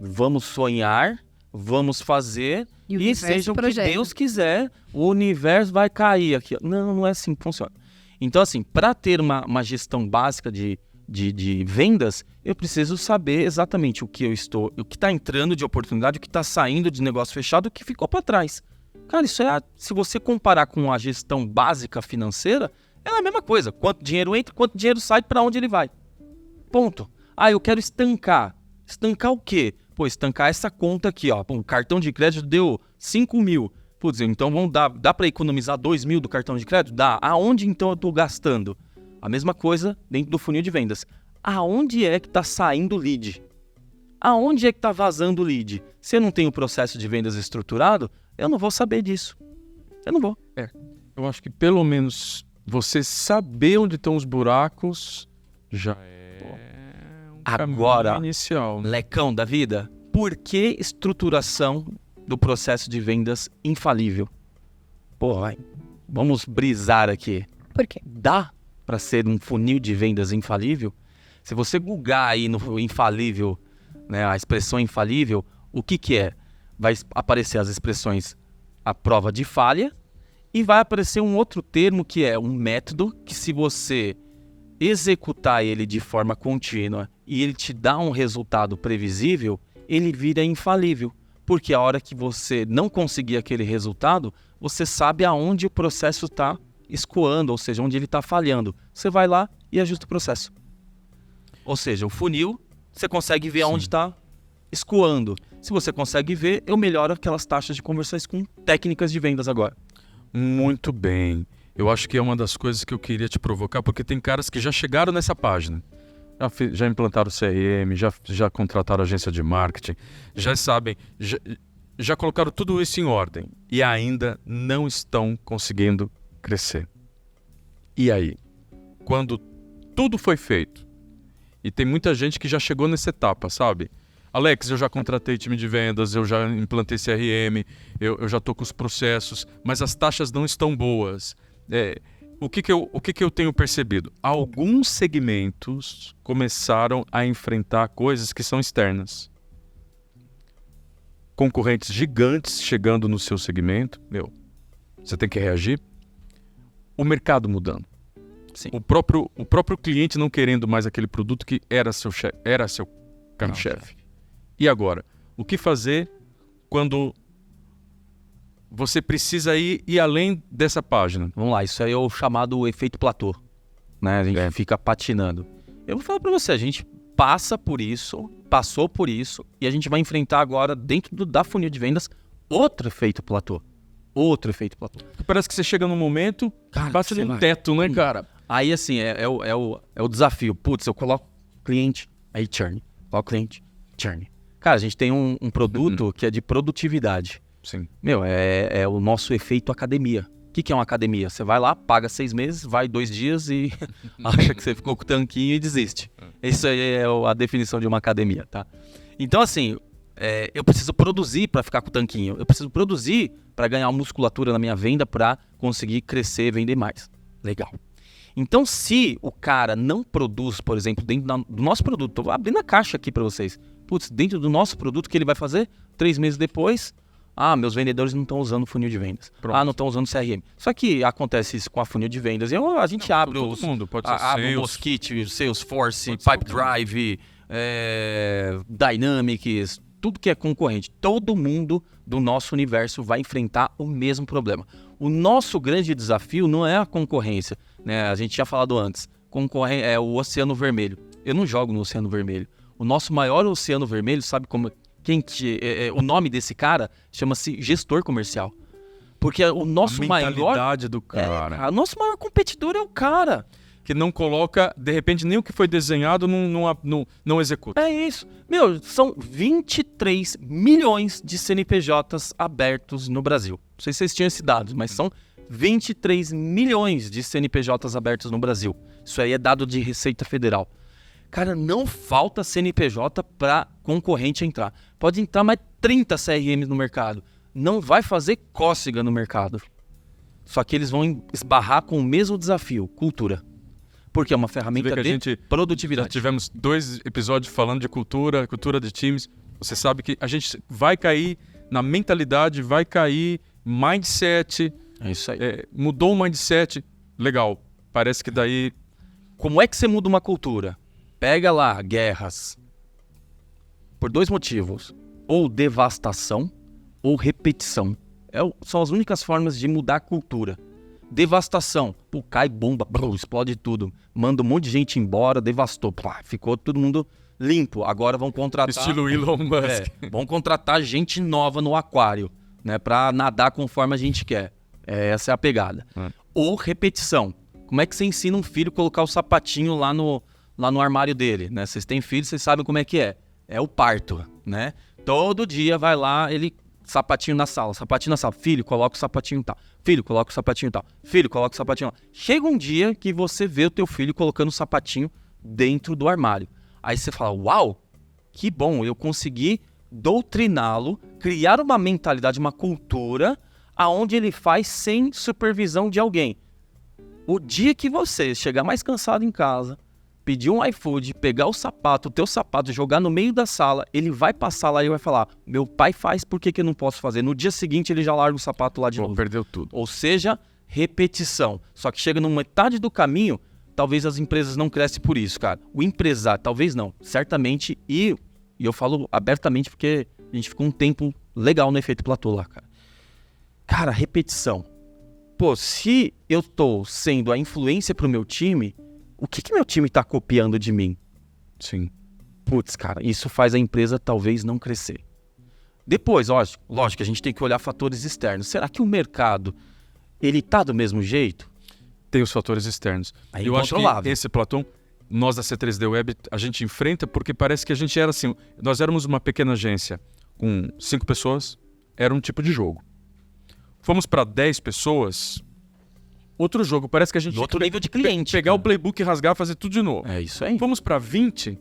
vamos sonhar, vamos fazer e seja o que Deus quiser, o universo vai cair aqui. Não, não é assim que funciona. Então, assim, para ter uma gestão básica de vendas, eu preciso saber exatamente o que está entrando de oportunidade, o que está saindo de negócio fechado, o que ficou para trás. Cara, isso se você comparar com a gestão básica financeira, é a mesma coisa. Quanto dinheiro entra, quanto dinheiro sai, para onde ele vai. Ponto. Eu quero estancar. Estancar o quê? Pô, estancar essa conta aqui, ó. O cartão de crédito deu 5 mil. Putz, então dá para economizar 2 mil do cartão de crédito? Dá. Aonde então eu estou gastando? A mesma coisa dentro do funil de vendas. Aonde é que está saindo o lead? Aonde é que está vazando o lead? Se eu não tenho o processo de vendas estruturado, eu não vou saber disso. Eu não vou. Eu acho que pelo menos você saber onde estão os buracos já agora, inicial. Lecão da vida, por que estruturação do processo de vendas infalível? Vamos brisar aqui. Por quê? Dá para ser um funil de vendas infalível? Se você googar aí no infalível, né, a expressão infalível, o que é? Vai aparecer as expressões a prova de falha e vai aparecer um outro termo que é um método que, se você executar ele de forma contínua e ele te dá um resultado previsível, ele vira infalível. Porque a hora que você não conseguir aquele resultado, você sabe aonde o processo está escoando, ou seja, onde ele está falhando. Você vai lá e ajusta o processo. Ou seja, o funil, você consegue ver aonde está escoando. Se você consegue ver, eu melhoro aquelas taxas de conversões com técnicas de vendas agora. Muito bem. Eu acho que é uma das coisas que eu queria te provocar, porque tem caras que já chegaram nessa página. Já implantaram o CRM, já contrataram agência de marketing, já sabem, já colocaram tudo isso em ordem e ainda não estão conseguindo crescer. E aí? Quando tudo foi feito, e tem muita gente que já chegou nessa etapa, sabe? Alex, eu já contratei time de vendas, eu já implantei CRM, eu já estou com os processos, mas as taxas não estão boas. O que eu tenho percebido? Alguns segmentos começaram a enfrentar coisas que são externas. Concorrentes gigantes chegando no seu segmento, você tem que reagir. O mercado mudando. Sim. O próprio cliente não querendo mais aquele produto que era seu carro-chefe. E agora? O que fazer quando você precisa ir além dessa página? Vamos lá, isso aí é o chamado efeito platô. Né? A gente fica patinando. Eu vou falar para você, a gente passou por isso, e a gente vai enfrentar agora, dentro da funil de vendas, outro efeito platô. Parece que você chega num momento, bate num teto, né, cara? Aí, assim, é o desafio. Putz, eu coloco cliente, aí churn. Coloco cliente, churn. Cara, a gente tem um produto que é de produtividade. Sim. É o nosso efeito academia. O que é uma academia? Você vai lá, paga 6 meses, vai 2 dias e acha que você ficou com o tanquinho e desiste. Isso aí é a definição de uma academia, tá? Então, assim, eu preciso produzir para ficar com o tanquinho. Eu preciso produzir para ganhar musculatura na minha venda para conseguir crescer e vender mais. Legal. Então, se o cara não produz, por exemplo, dentro do nosso produto, tô abrindo a caixa aqui para vocês. Putz, dentro do nosso produto, o que ele vai fazer? 3 meses depois, meus vendedores não estão usando funil de vendas. Pronto. Não estão usando CRM. Só que acontece isso com a funil de vendas. A gente abre todo mundo, pode ser abre o Mosquite, Salesforce, Pipedrive, Dynamics, tudo que é concorrente. Todo mundo do nosso universo vai enfrentar o mesmo problema. O nosso grande desafio não é a concorrência, né? A gente tinha falado antes. É o Oceano Vermelho. Eu não jogo no Oceano Vermelho. O nosso maior Oceano Vermelho, sabe como... o nome desse cara chama-se gestor comercial. Porque o nosso a mentalidade do cara. O nosso maior competidor é o cara. que não coloca, de repente, nem o que foi desenhado não executa. É isso. Meu, são 23 milhões de CNPJs abertos no Brasil. Não sei se vocês tinham esse dado, mas são 23 milhões de CNPJs abertos no Brasil. Isso aí é dado de Receita Federal. Cara, não falta CNPJ para concorrente entrar. Pode entrar mais 30 CRMs no mercado. Não vai fazer cócega no mercado. Só que eles vão esbarrar com o mesmo desafio, cultura. Porque é uma ferramenta de produtividade. Já tivemos 2 episódios falando de cultura de times. Você sabe que a gente vai cair na mentalidade, vai cair mindset. É isso aí. Mudou o mindset, legal. Parece que daí... Como é que você muda uma cultura? Pega lá guerras. Por 2 motivos. Ou devastação, ou repetição. São as únicas formas de mudar a cultura. Devastação. Pô, cai bomba, explode tudo. Manda um monte de gente embora, devastou. Ficou todo mundo limpo. Agora vão contratar... Estilo Elon Musk. Vão contratar gente nova no aquário, né? Pra nadar conforme a gente quer. Essa é a pegada. Ou repetição. Como é que você ensina um filho a colocar o sapatinho lá no armário dele, né? Vocês têm filhos, vocês sabem como é que é. É o parto, né? Todo dia vai lá, ele... Sapatinho na sala. Filho, coloca o sapatinho tal. Filho, coloca o sapatinho tal. Filho, coloca o sapatinho tal. Chega um dia que você vê o teu filho colocando o sapatinho dentro do armário. Aí você fala, uau, que bom, eu consegui doutriná-lo, criar uma mentalidade, uma cultura, aonde ele faz sem supervisão de alguém. O dia que você chegar mais cansado em casa, pedir um iFood, pegar o teu sapato, jogar no meio da sala, ele vai passar lá e vai falar, meu pai faz, por que eu não posso fazer? No dia seguinte ele já larga o sapato lá de novo. Perdeu tudo. Ou seja, repetição. Só que chega numa metade do caminho, talvez as empresas não crescem por isso, cara. O empresário, talvez não, certamente, e eu falo abertamente porque a gente ficou um tempo legal no efeito platô lá, cara. Cara, repetição. Pô, se eu tô sendo a influência pro meu time, o que meu time tá copiando de mim? Sim. Putz, cara, isso faz a empresa talvez não crescer. Depois, lógico, a gente tem que olhar fatores externos. Será que o mercado, ele tá do mesmo jeito? Tem os fatores externos. É eu acho que incontrolável. esse Platão, nós da C3D Web, a gente enfrenta porque parece que a gente era assim, nós éramos uma pequena agência com 5 pessoas, era um tipo de jogo. Fomos para 10 pessoas... Outro jogo, parece que a gente... Outro nível de cliente. Pegar o playbook, rasgar, fazer tudo de novo. É isso aí. Vamos pra 20,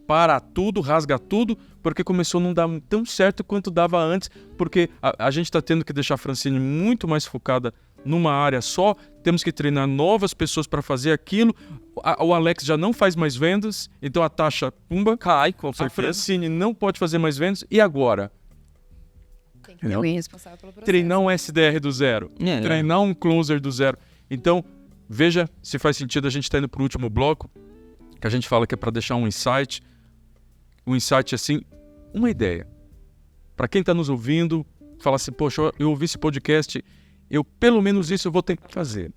para tudo, rasga tudo, porque começou a não dar tão certo quanto dava antes, porque a gente tá tendo que deixar a Francine muito mais focada numa área só, temos que treinar novas pessoas para fazer aquilo, o Alex já não faz mais vendas, então a taxa, pumba, Cai, com a certeza. Francine não pode fazer mais vendas, e agora? Tem que ter alguém responsável pelo processo. Treinar um SDR do zero, treinar um closer do zero. Então, veja se faz sentido. A gente está indo para o último bloco, que a gente fala que é para deixar um insight assim, uma ideia. Para quem está nos ouvindo, fala assim, poxa, eu ouvi esse podcast, pelo menos isso eu vou tentar fazer.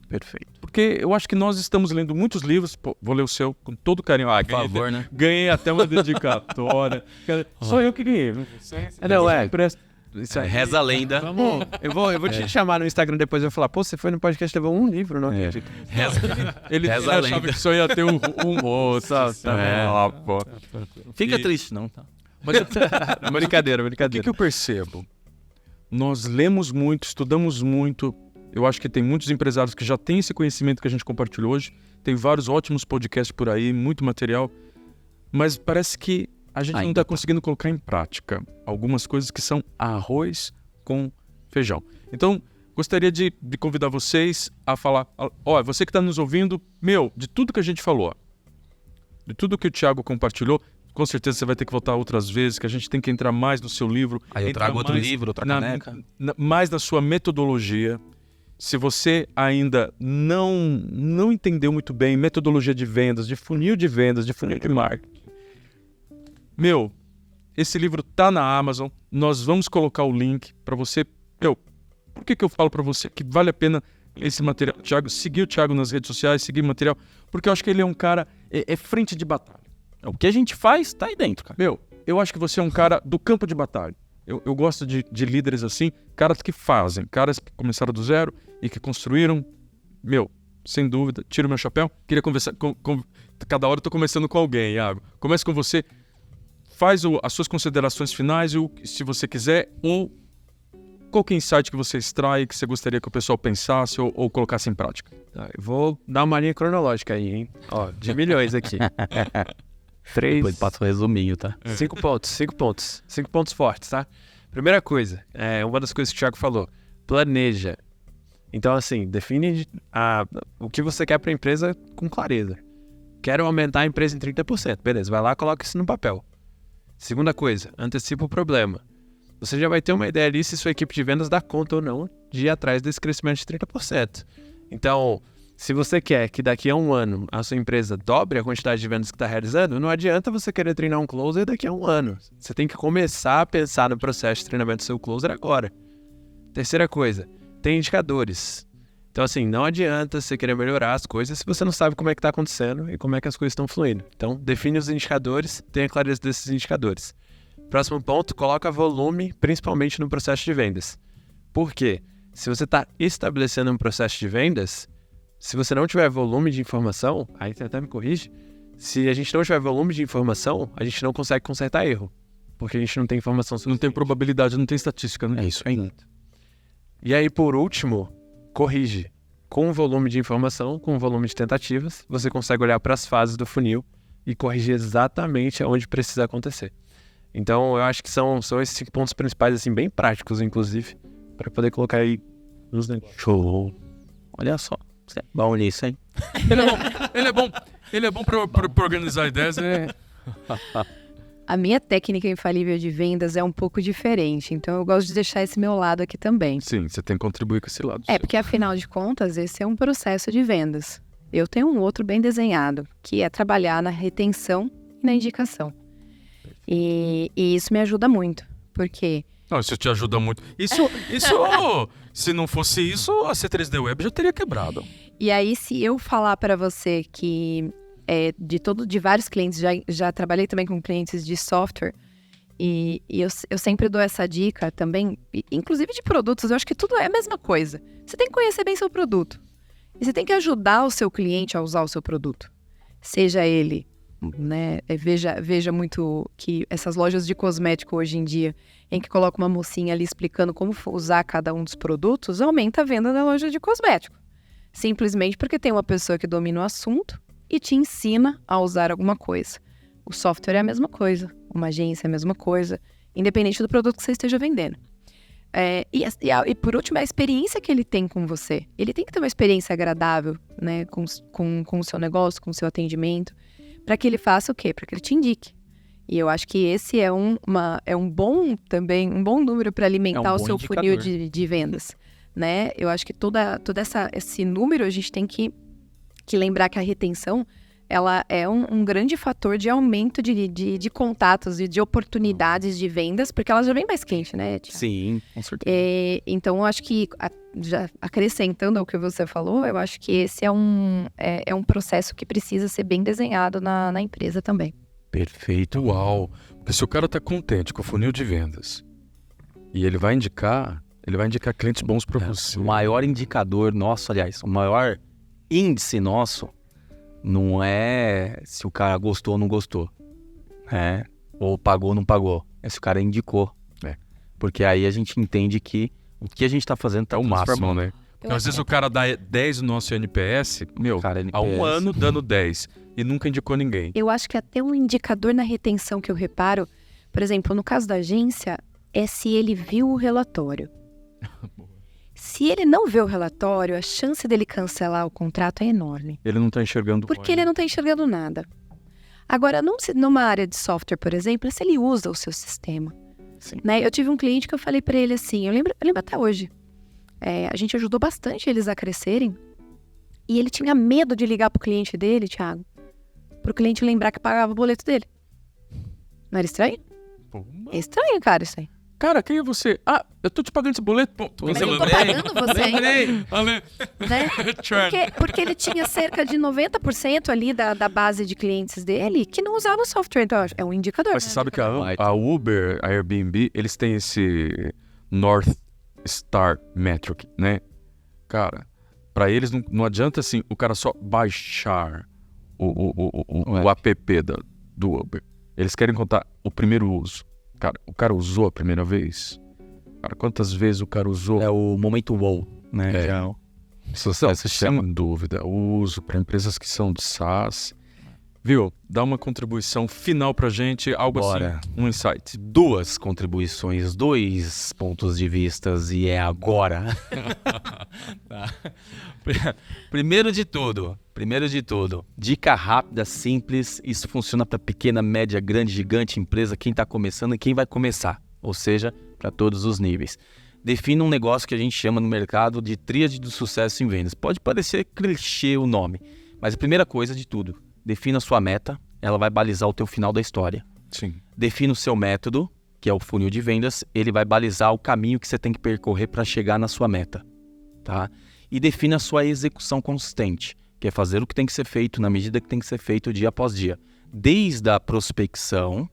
Perfeito. Porque eu acho que nós estamos lendo muitos livros, vou ler o seu com todo carinho. Por favor, né? Ganhei até uma dedicatória. Só eu que ganhei. Reza a lenda. Vamos, eu vou te chamar no Instagram depois e vou falar, pô, você foi no podcast, levou um livro, não acredito. Ele Reza a achava lenda. que só ia ter um outro. Pô. Fica triste, não, tá? Mas Brincadeira. o que eu percebo? Nós lemos muito, estudamos muito. Eu acho que tem muitos empresários que já têm esse conhecimento que a gente compartilhou hoje. Tem vários ótimos podcasts por aí, muito material. Mas parece que a gente não está conseguindo colocar em prática algumas coisas que são arroz com feijão. Então, gostaria de convidar vocês a falar... você que está nos ouvindo, de tudo que a gente falou, de tudo que o Thiago compartilhou, com certeza você vai ter que voltar outras vezes, que a gente tem que entrar mais no seu livro. Aí eu trago outro livro, outra caneca. Mais na sua metodologia. Se você ainda não entendeu muito bem metodologia de vendas, de funil de vendas, de funil de marketing, esse livro tá na Amazon, nós vamos colocar o link para você. Por que eu falo para você que vale a pena esse material, Thiago, seguir o Thiago nas redes sociais, seguir o material, porque eu acho que ele é um cara, é frente de batalha. O que a gente faz tá aí dentro, cara. Eu acho que você é um cara do campo de batalha. Eu gosto de líderes assim, caras que fazem, caras que começaram do zero e que construíram, sem dúvida. Tiro meu chapéu. Queria conversar cada hora eu tô conversando com alguém, Iago. Começa com você. Faz as suas considerações finais, se você quiser, ou qualquer insight que você extrai, que você gostaria que o pessoal pensasse ou colocasse em prática. Tá, eu vou dar uma linha cronológica aí, hein? Ó, de milhões aqui. 3... Depois passa o resuminho, tá? 5 pontos. 5 pontos fortes, tá? Primeira coisa, uma das coisas que o Thiago falou, planeja. Então, assim, define o que você quer para a empresa com clareza. Quero aumentar a empresa em 30%. Beleza, vai lá e coloca isso no papel. Segunda coisa, antecipa o problema. Você já vai ter uma ideia ali se sua equipe de vendas dá conta ou não de ir atrás desse crescimento de 30%. Então, se você quer que daqui a um ano a sua empresa dobre a quantidade de vendas que está realizando, não adianta você querer treinar um closer daqui a um ano. Você tem que começar a pensar no processo de treinamento do seu closer agora. Terceira coisa, tem indicadores. Então, assim, não adianta você querer melhorar as coisas se você não sabe como é que está acontecendo e como é que as coisas estão fluindo. Então, define os indicadores, tenha clareza desses indicadores. Próximo ponto, coloca volume, principalmente no processo de vendas. Por quê? Se você está estabelecendo um processo de vendas, se você não tiver volume de informação, aí você até me corrige, se a gente não tiver volume de informação, a gente não consegue consertar erro, porque a gente não tem informação suficiente. Não tem probabilidade, não tem estatística, né? É isso aí. E aí, por último, corrige. Com o volume de informação, com o volume de tentativas, você consegue olhar para as fases do funil e corrigir exatamente aonde precisa acontecer. Então, eu acho que são esses 5 pontos principais, assim, bem práticos, inclusive, para poder colocar aí nos negócios. Show. Olha só. Você é bom nisso, hein? Ele é bom pra organizar ideias. A minha técnica infalível de vendas é um pouco diferente, então eu gosto de deixar esse meu lado aqui também. Sim, você tem que contribuir com esse lado. Porque afinal de contas, esse é um processo de vendas. Eu tenho um outro bem desenhado, que é trabalhar na retenção e na indicação. E isso me ajuda muito, porque... Não, isso te ajuda muito. Isso se não fosse isso, a C3D Web já teria quebrado. E aí, se eu falar para você que de vários clientes, já trabalhei também com clientes de software, e eu sempre dou essa dica também, inclusive de produtos, eu acho que tudo é a mesma coisa. Você tem que conhecer bem seu produto. E você tem que ajudar o seu cliente a usar o seu produto. Seja ele, né? Veja muito que essas lojas de cosmético hoje em dia, em que coloca uma mocinha ali explicando como usar cada um dos produtos, aumenta a venda da loja de cosmético. Simplesmente porque tem uma pessoa que domina o assunto e te ensina a usar alguma coisa. O software é a mesma coisa, uma agência é a mesma coisa, independente do produto que você esteja vendendo. E por último, a experiência que ele tem com você. Ele tem que ter uma experiência agradável, né, com o seu negócio, com o seu atendimento, para que ele faça o quê? Para que ele te indique. E eu acho que esse é um bom número para alimentar o seu funil de vendas, né? Eu acho que todo esse número a gente tem que lembrar que a retenção, ela é um grande fator de aumento de contatos e de oportunidades de vendas, porque ela já vem mais quente, né, Thiago? Sim, com certeza. Então, eu acho que, já acrescentando ao que você falou, eu acho que esse é um processo que precisa ser bem desenhado na empresa também. Perfeito. Uau! Porque se o cara tá contente com o funil de vendas e ele vai indicar clientes bons para você. O maior indicador nosso, aliás, o maior índice nosso não é se o cara gostou ou não gostou, né? Ou pagou ou não pagou. É se o cara indicou. Porque aí a gente entende que o que a gente tá fazendo tá o máximo, transformando. né? Porque às vezes o cara dá 10 no nosso NPS, Cara, há um ano dando 10 e nunca indicou ninguém. Eu acho que até um indicador na retenção que eu reparo, por exemplo, no caso da agência, é se ele viu o relatório. Se ele não vê o relatório, a chance dele cancelar o contrato é enorme. Ele não tá enxergando. Porque ele não está enxergando nada. Agora, numa área de software, por exemplo, se ele usa o seu sistema. Sim. Né? Eu tive um cliente que eu falei para ele assim, eu lembro até hoje. A gente ajudou bastante eles a crescerem. E ele tinha medo de ligar pro cliente dele, Thiago. Pro cliente lembrar que pagava o boleto dele. Não era estranho? É estranho, cara, isso aí. Cara, quem é você? Ah, eu tô te pagando esse boleto. Pô, Mas eu tô pagando você ainda. Né? Porque ele tinha cerca de 90% ali da base de clientes dele que não usava o software. Então, é um indicador. Mas você sabe que a Uber, a Airbnb, eles têm esse North Star Metric, né? Cara, Para eles não adianta assim o cara só baixar o app do Uber. Eles querem contar o primeiro uso. Cara, o cara usou a primeira vez? Cara, quantas vezes o cara usou? É o momento wow, né? É. Que é o- Sem dúvida. O uso para empresas que são de SaaS. Viu? Dá uma contribuição final pra gente, algo Bora. assim, um insight. 2 contribuições, 2 pontos de vistas e é agora. Tá. Primeiro de tudo, dica rápida, simples, isso funciona para pequena, média, grande, gigante empresa, quem está começando e quem vai começar, ou seja, para todos os níveis. Defina um negócio que a gente chama no mercado de tríade do sucesso em vendas. Pode parecer clichê o nome, mas a primeira coisa de tudo, defina a sua meta, ela vai balizar o teu final da história. Sim. Defina o seu método, que é o funil de vendas, ele vai balizar o caminho que você tem que percorrer para chegar na sua meta, tá? E defina a sua execução consistente, que é fazer o que tem que ser feito na medida que tem que ser feito dia após dia, desde a prospecção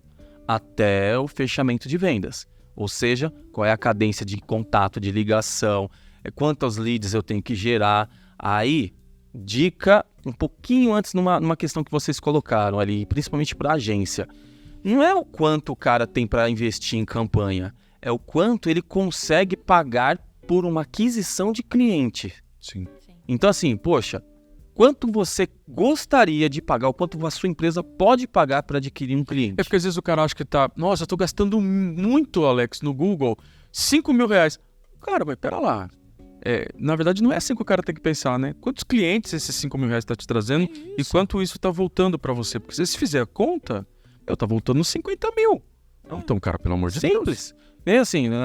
até o fechamento de vendas. Ou seja, qual é a cadência de contato, de ligação, quantos leads eu tenho que gerar. Aí, dica um pouquinho antes numa questão que vocês colocaram ali, principalmente para a agência. Não é o quanto o cara tem para investir em campanha, é o quanto ele consegue pagar por uma aquisição de cliente. Sim. Então assim, poxa, quanto você gostaria de pagar, o quanto a sua empresa pode pagar para adquirir um cliente? É porque às vezes o cara acha que tá... Nossa, eu tô gastando muito, Alex, no Google. 5 mil reais. Cara, mas pera lá. Na verdade, não é assim que o cara tem que pensar, né? Quantos clientes esses 5 mil reais tá te trazendo e quanto isso tá voltando para você? Porque se você fizer a conta, tá voltando uns 50 mil. Então, cara, pelo amor de Deus. Simples. É assim, né?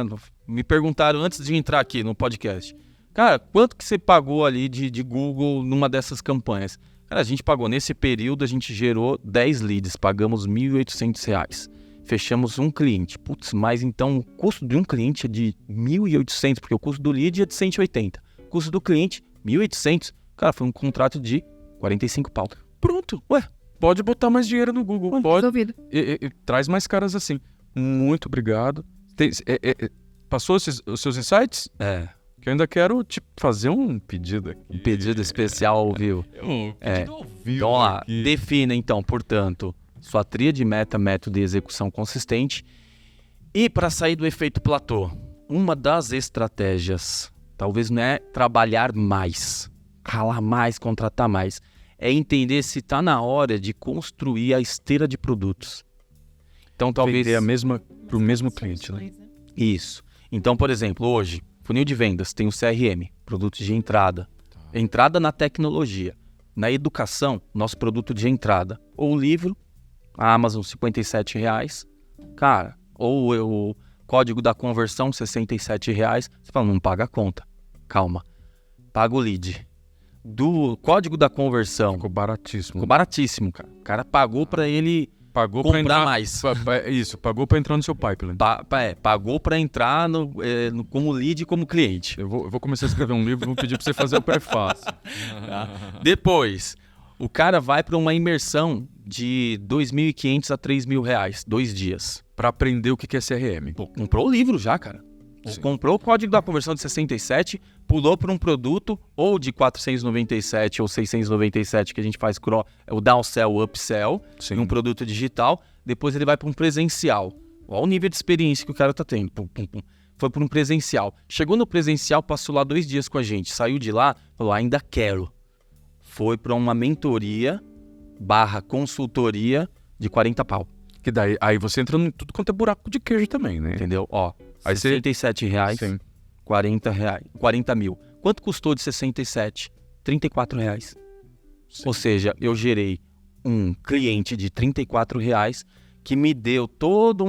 Me perguntaram antes de entrar aqui no podcast. Cara, quanto que você pagou ali de Google numa dessas campanhas? Cara, a gente pagou nesse período, a gente gerou 10 leads, pagamos R$ 1.800. Fechamos um cliente. Putz, mas então o custo de um cliente é de 1.800, porque o custo do lead é de 180. O custo do cliente, 1.800. Cara, foi um contrato de 45 pau. Pronto. Ué, pode botar mais dinheiro no Google. Pode. Resolvido. E traz mais caras assim. Muito obrigado. Passou os seus insights? Que eu ainda quero fazer um pedido aqui. Um pedido especial ao vivo. Um pedido ao vivo. Então, vamos lá. Aqui. Defina, então, portanto, sua tríade meta, método e execução consistente. E para sair do efeito platô, uma das estratégias, talvez não é trabalhar mais, ralar mais, contratar mais, é entender se está na hora de construir a esteira de produtos. Então, talvez... Vender a mesma para o mesmo cliente, né? Isso. Então, por exemplo, hoje, funil de vendas tem o CRM, produtos de entrada. Entrada na tecnologia. Na educação, nosso produto de entrada. Ou o livro, a Amazon, R$ 57. Cara, ou o código da conversão, R$ 67. Você fala, não paga a conta. Calma. Paga o lead. Do código da conversão. Ficou baratíssimo. Ficou baratíssimo, cara. O cara pagou para ele Pagou comprar para entrar mais. Isso, pagou para entrar no seu pipeline. Pagou para entrar como lead e como cliente. Eu vou começar a escrever um livro e vou pedir para você fazer o prefácio. Tá? Depois, o cara vai para uma imersão de R$ 2.500 a R$ 3.000, 2 dias. Para aprender o que é CRM. Pô, comprou o livro já, cara. Sim. Comprou o código da conversão de 67, pulou para um produto ou de 497 ou 697 que a gente faz o downsell, o upsell, Sim. em um produto digital. Depois ele vai para um presencial. Olha o nível de experiência que o cara tá tendo. Foi para um presencial. Chegou no presencial, passou lá 2 dias com a gente. Saiu de lá, falou, ainda quero. Foi para uma mentoria / consultoria de 40 pau. Que daí, aí você entra em tudo quanto é buraco de queijo também, né? Entendeu? Ó, Aí R$ 67, Sim. 40 mil. Quanto custou de 67? R$ 34. Ou seja, eu gerei um cliente de R$ 34 que me deu toda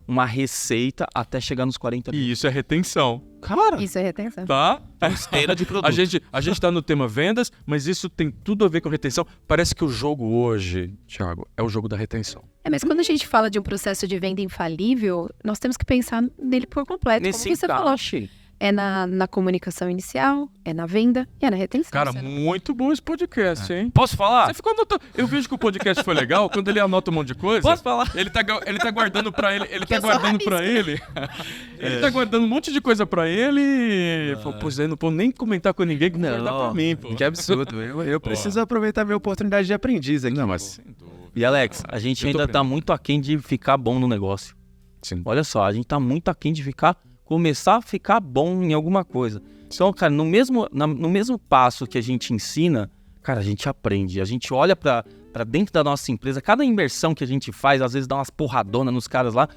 uma receita até chegar nos 40 mil. E isso é retenção. Cara, Isso é retenção. Tá? esteira de produto. A gente tá no tema vendas, mas isso tem tudo a ver com retenção. Parece que o jogo hoje, Thiago, é o jogo da retenção. Mas quando a gente fala de um processo de venda infalível, nós temos que pensar nele por completo. Nesse Como você falou, encaixe. é na comunicação inicial, é na venda e é na retenção. Cara, muito bom esse podcast, hein? Posso falar? Você ficou anotando. Eu vejo que o podcast foi legal quando ele anota um monte de coisa. Posso falar? Ele tá guardando pra ele. Ele tá Eu sou guardando pra rabisca. ele. Ele tá guardando um monte de coisa pra ele. E falou, pois aí, não vou nem comentar com ninguém que não guardar pra mim, pô. Que absurdo. Eu preciso aproveitar minha oportunidade de aprendiz aqui. Não, mas. E Alex, a gente Eu tô ainda tá aprendendo. muito aquém de ficar bom no negócio. Sim. Olha só, a gente tá muito aquém de começar a ficar bom em alguma coisa. Então, cara, no mesmo passo que a gente ensina, cara, a gente aprende. A gente olha pra dentro da nossa empresa, cada imersão que a gente faz, às vezes dá umas porradonas nos caras lá,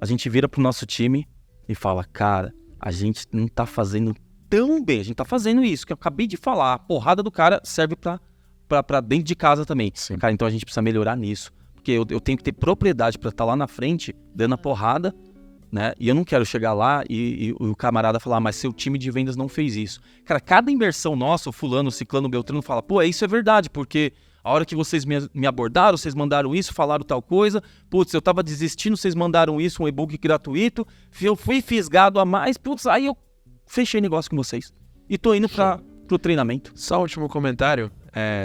a gente vira pro nosso time e fala, cara, a gente não tá fazendo tão bem, a gente tá fazendo isso, que eu acabei de falar, a porrada do cara serve pra dentro de casa também. Sim. Cara, então a gente precisa melhorar nisso, porque eu tenho que ter propriedade pra estar lá na frente, dando a porrada, né? E eu não quero chegar lá e o camarada falar, mas seu time de vendas não fez isso. Cara, cada imersão nossa, o fulano, o ciclano, o beltrano fala, pô, isso é verdade, porque a hora que vocês me abordaram, vocês mandaram isso, falaram tal coisa, putz, eu tava desistindo, vocês mandaram isso, um e-book gratuito, eu fui fisgado a mais, putz, aí eu fechei negócio com vocês. E tô indo pro treinamento. Só um último comentário.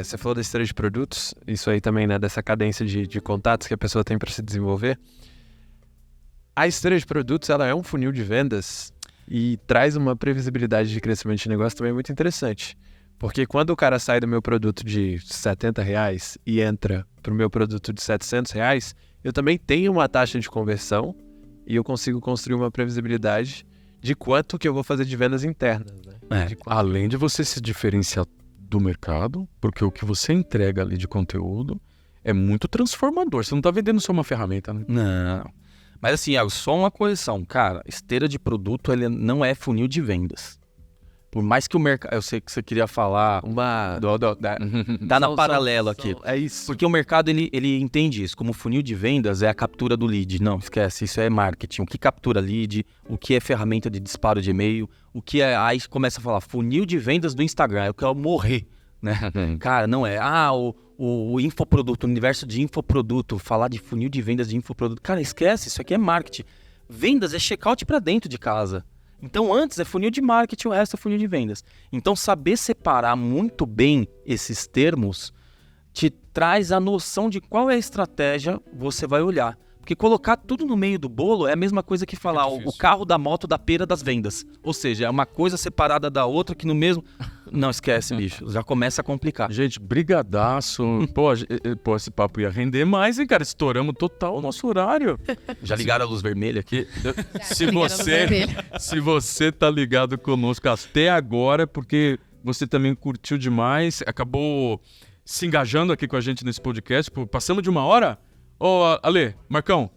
Você falou da esteira de produtos, isso aí também, né? Dessa cadência de contatos que a pessoa tem para se desenvolver. A esteira de produtos, ela é um funil de vendas e traz uma previsibilidade de crescimento de negócio também muito interessante. Porque quando o cara sai do meu produto de R$70 e entra para o meu produto de R$700, eu também tenho uma taxa de conversão e eu consigo construir uma previsibilidade de quanto que eu vou fazer de vendas internas, né? Além de você se diferenciar do mercado, porque o que você entrega ali de conteúdo é muito transformador. Você não tá vendendo só uma ferramenta, né? Não. Mas assim, só uma correção. Cara, esteira de produto, ele não é funil de vendas. Por mais que o mercado... Eu sei que você queria falar... Uma... Tá na paralelo aqui. É isso. Porque o mercado, ele entende isso. Como funil de vendas é a captura do lead. Não, esquece. Isso é marketing. O que captura lead, o que é ferramenta de disparo de e-mail, o que é... Aí começa a falar funil de vendas do Instagram. Eu quero morrer, né? Cara, não é. O infoproduto, o universo de infoproduto. Falar de funil de vendas de infoproduto. Cara, esquece. Isso aqui é marketing. Vendas é checkout pra dentro de casa. Então, antes é funil de marketing, o resto é funil de vendas. Então, saber separar muito bem esses termos te traz a noção de qual é a estratégia você vai olhar. Porque colocar tudo no meio do bolo é a mesma coisa que falar o carro da moto da pera das vendas. Ou seja, é uma coisa separada da outra que no mesmo... Não, esquece, bicho. Já começa a complicar. Gente, brigadaço. Pô, esse papo ia render mais, hein, cara? Estouramos total o nosso horário. Já ligaram a luz vermelha aqui? Se você tá ligado conosco até agora, porque você também curtiu demais, acabou se engajando aqui com a gente nesse podcast, passamos de 1 hora? Ô, Ale, Marcão,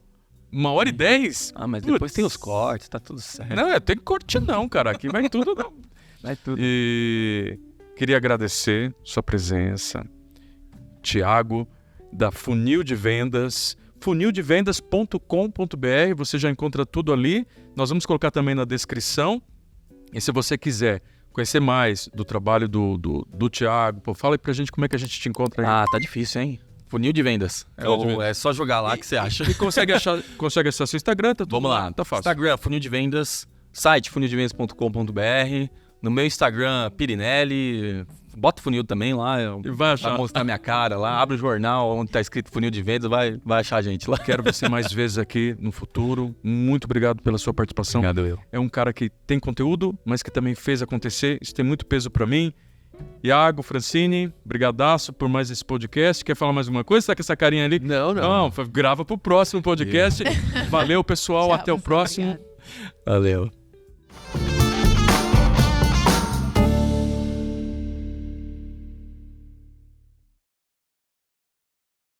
1h10? Ah, mas depois Putz. tem os cortes, tá tudo certo. Não, tem corte não, cara. Aqui vai tudo. Vai tudo. E queria agradecer sua presença. Tiago, da Funil de Vendas, funildevendas.com.br, você já encontra tudo ali. Nós vamos colocar também na descrição. E se você quiser conhecer mais do trabalho do Tiago, fala aí pra gente como é que a gente te encontra aí. Ah, tá difícil, hein? Funil de vendas. Funil de vendas. É só jogar lá que você acha. E consegue acessar seu Instagram, tá tudo Vamos lá. Tá fácil. Instagram, Funil de Vendas. Site, funildevendas.com.br. No meu Instagram, Pirinelli. Bota funil também lá. E vai achar. Vai mostrar minha cara lá. Abre o jornal onde tá escrito Funil de Vendas. Vai achar a gente lá. Quero você mais vezes aqui no futuro. Muito obrigado pela sua participação. Obrigado, eu. É um cara que tem conteúdo, mas que também fez acontecer. Isso tem muito peso pra mim. Iago, Francine, brigadaço por mais esse podcast. Quer falar mais alguma coisa? Tá com essa carinha ali? Não. Não, grava pro próximo podcast. Valeu, pessoal. Tchau, até o pessoal, próximo. obrigada. Valeu.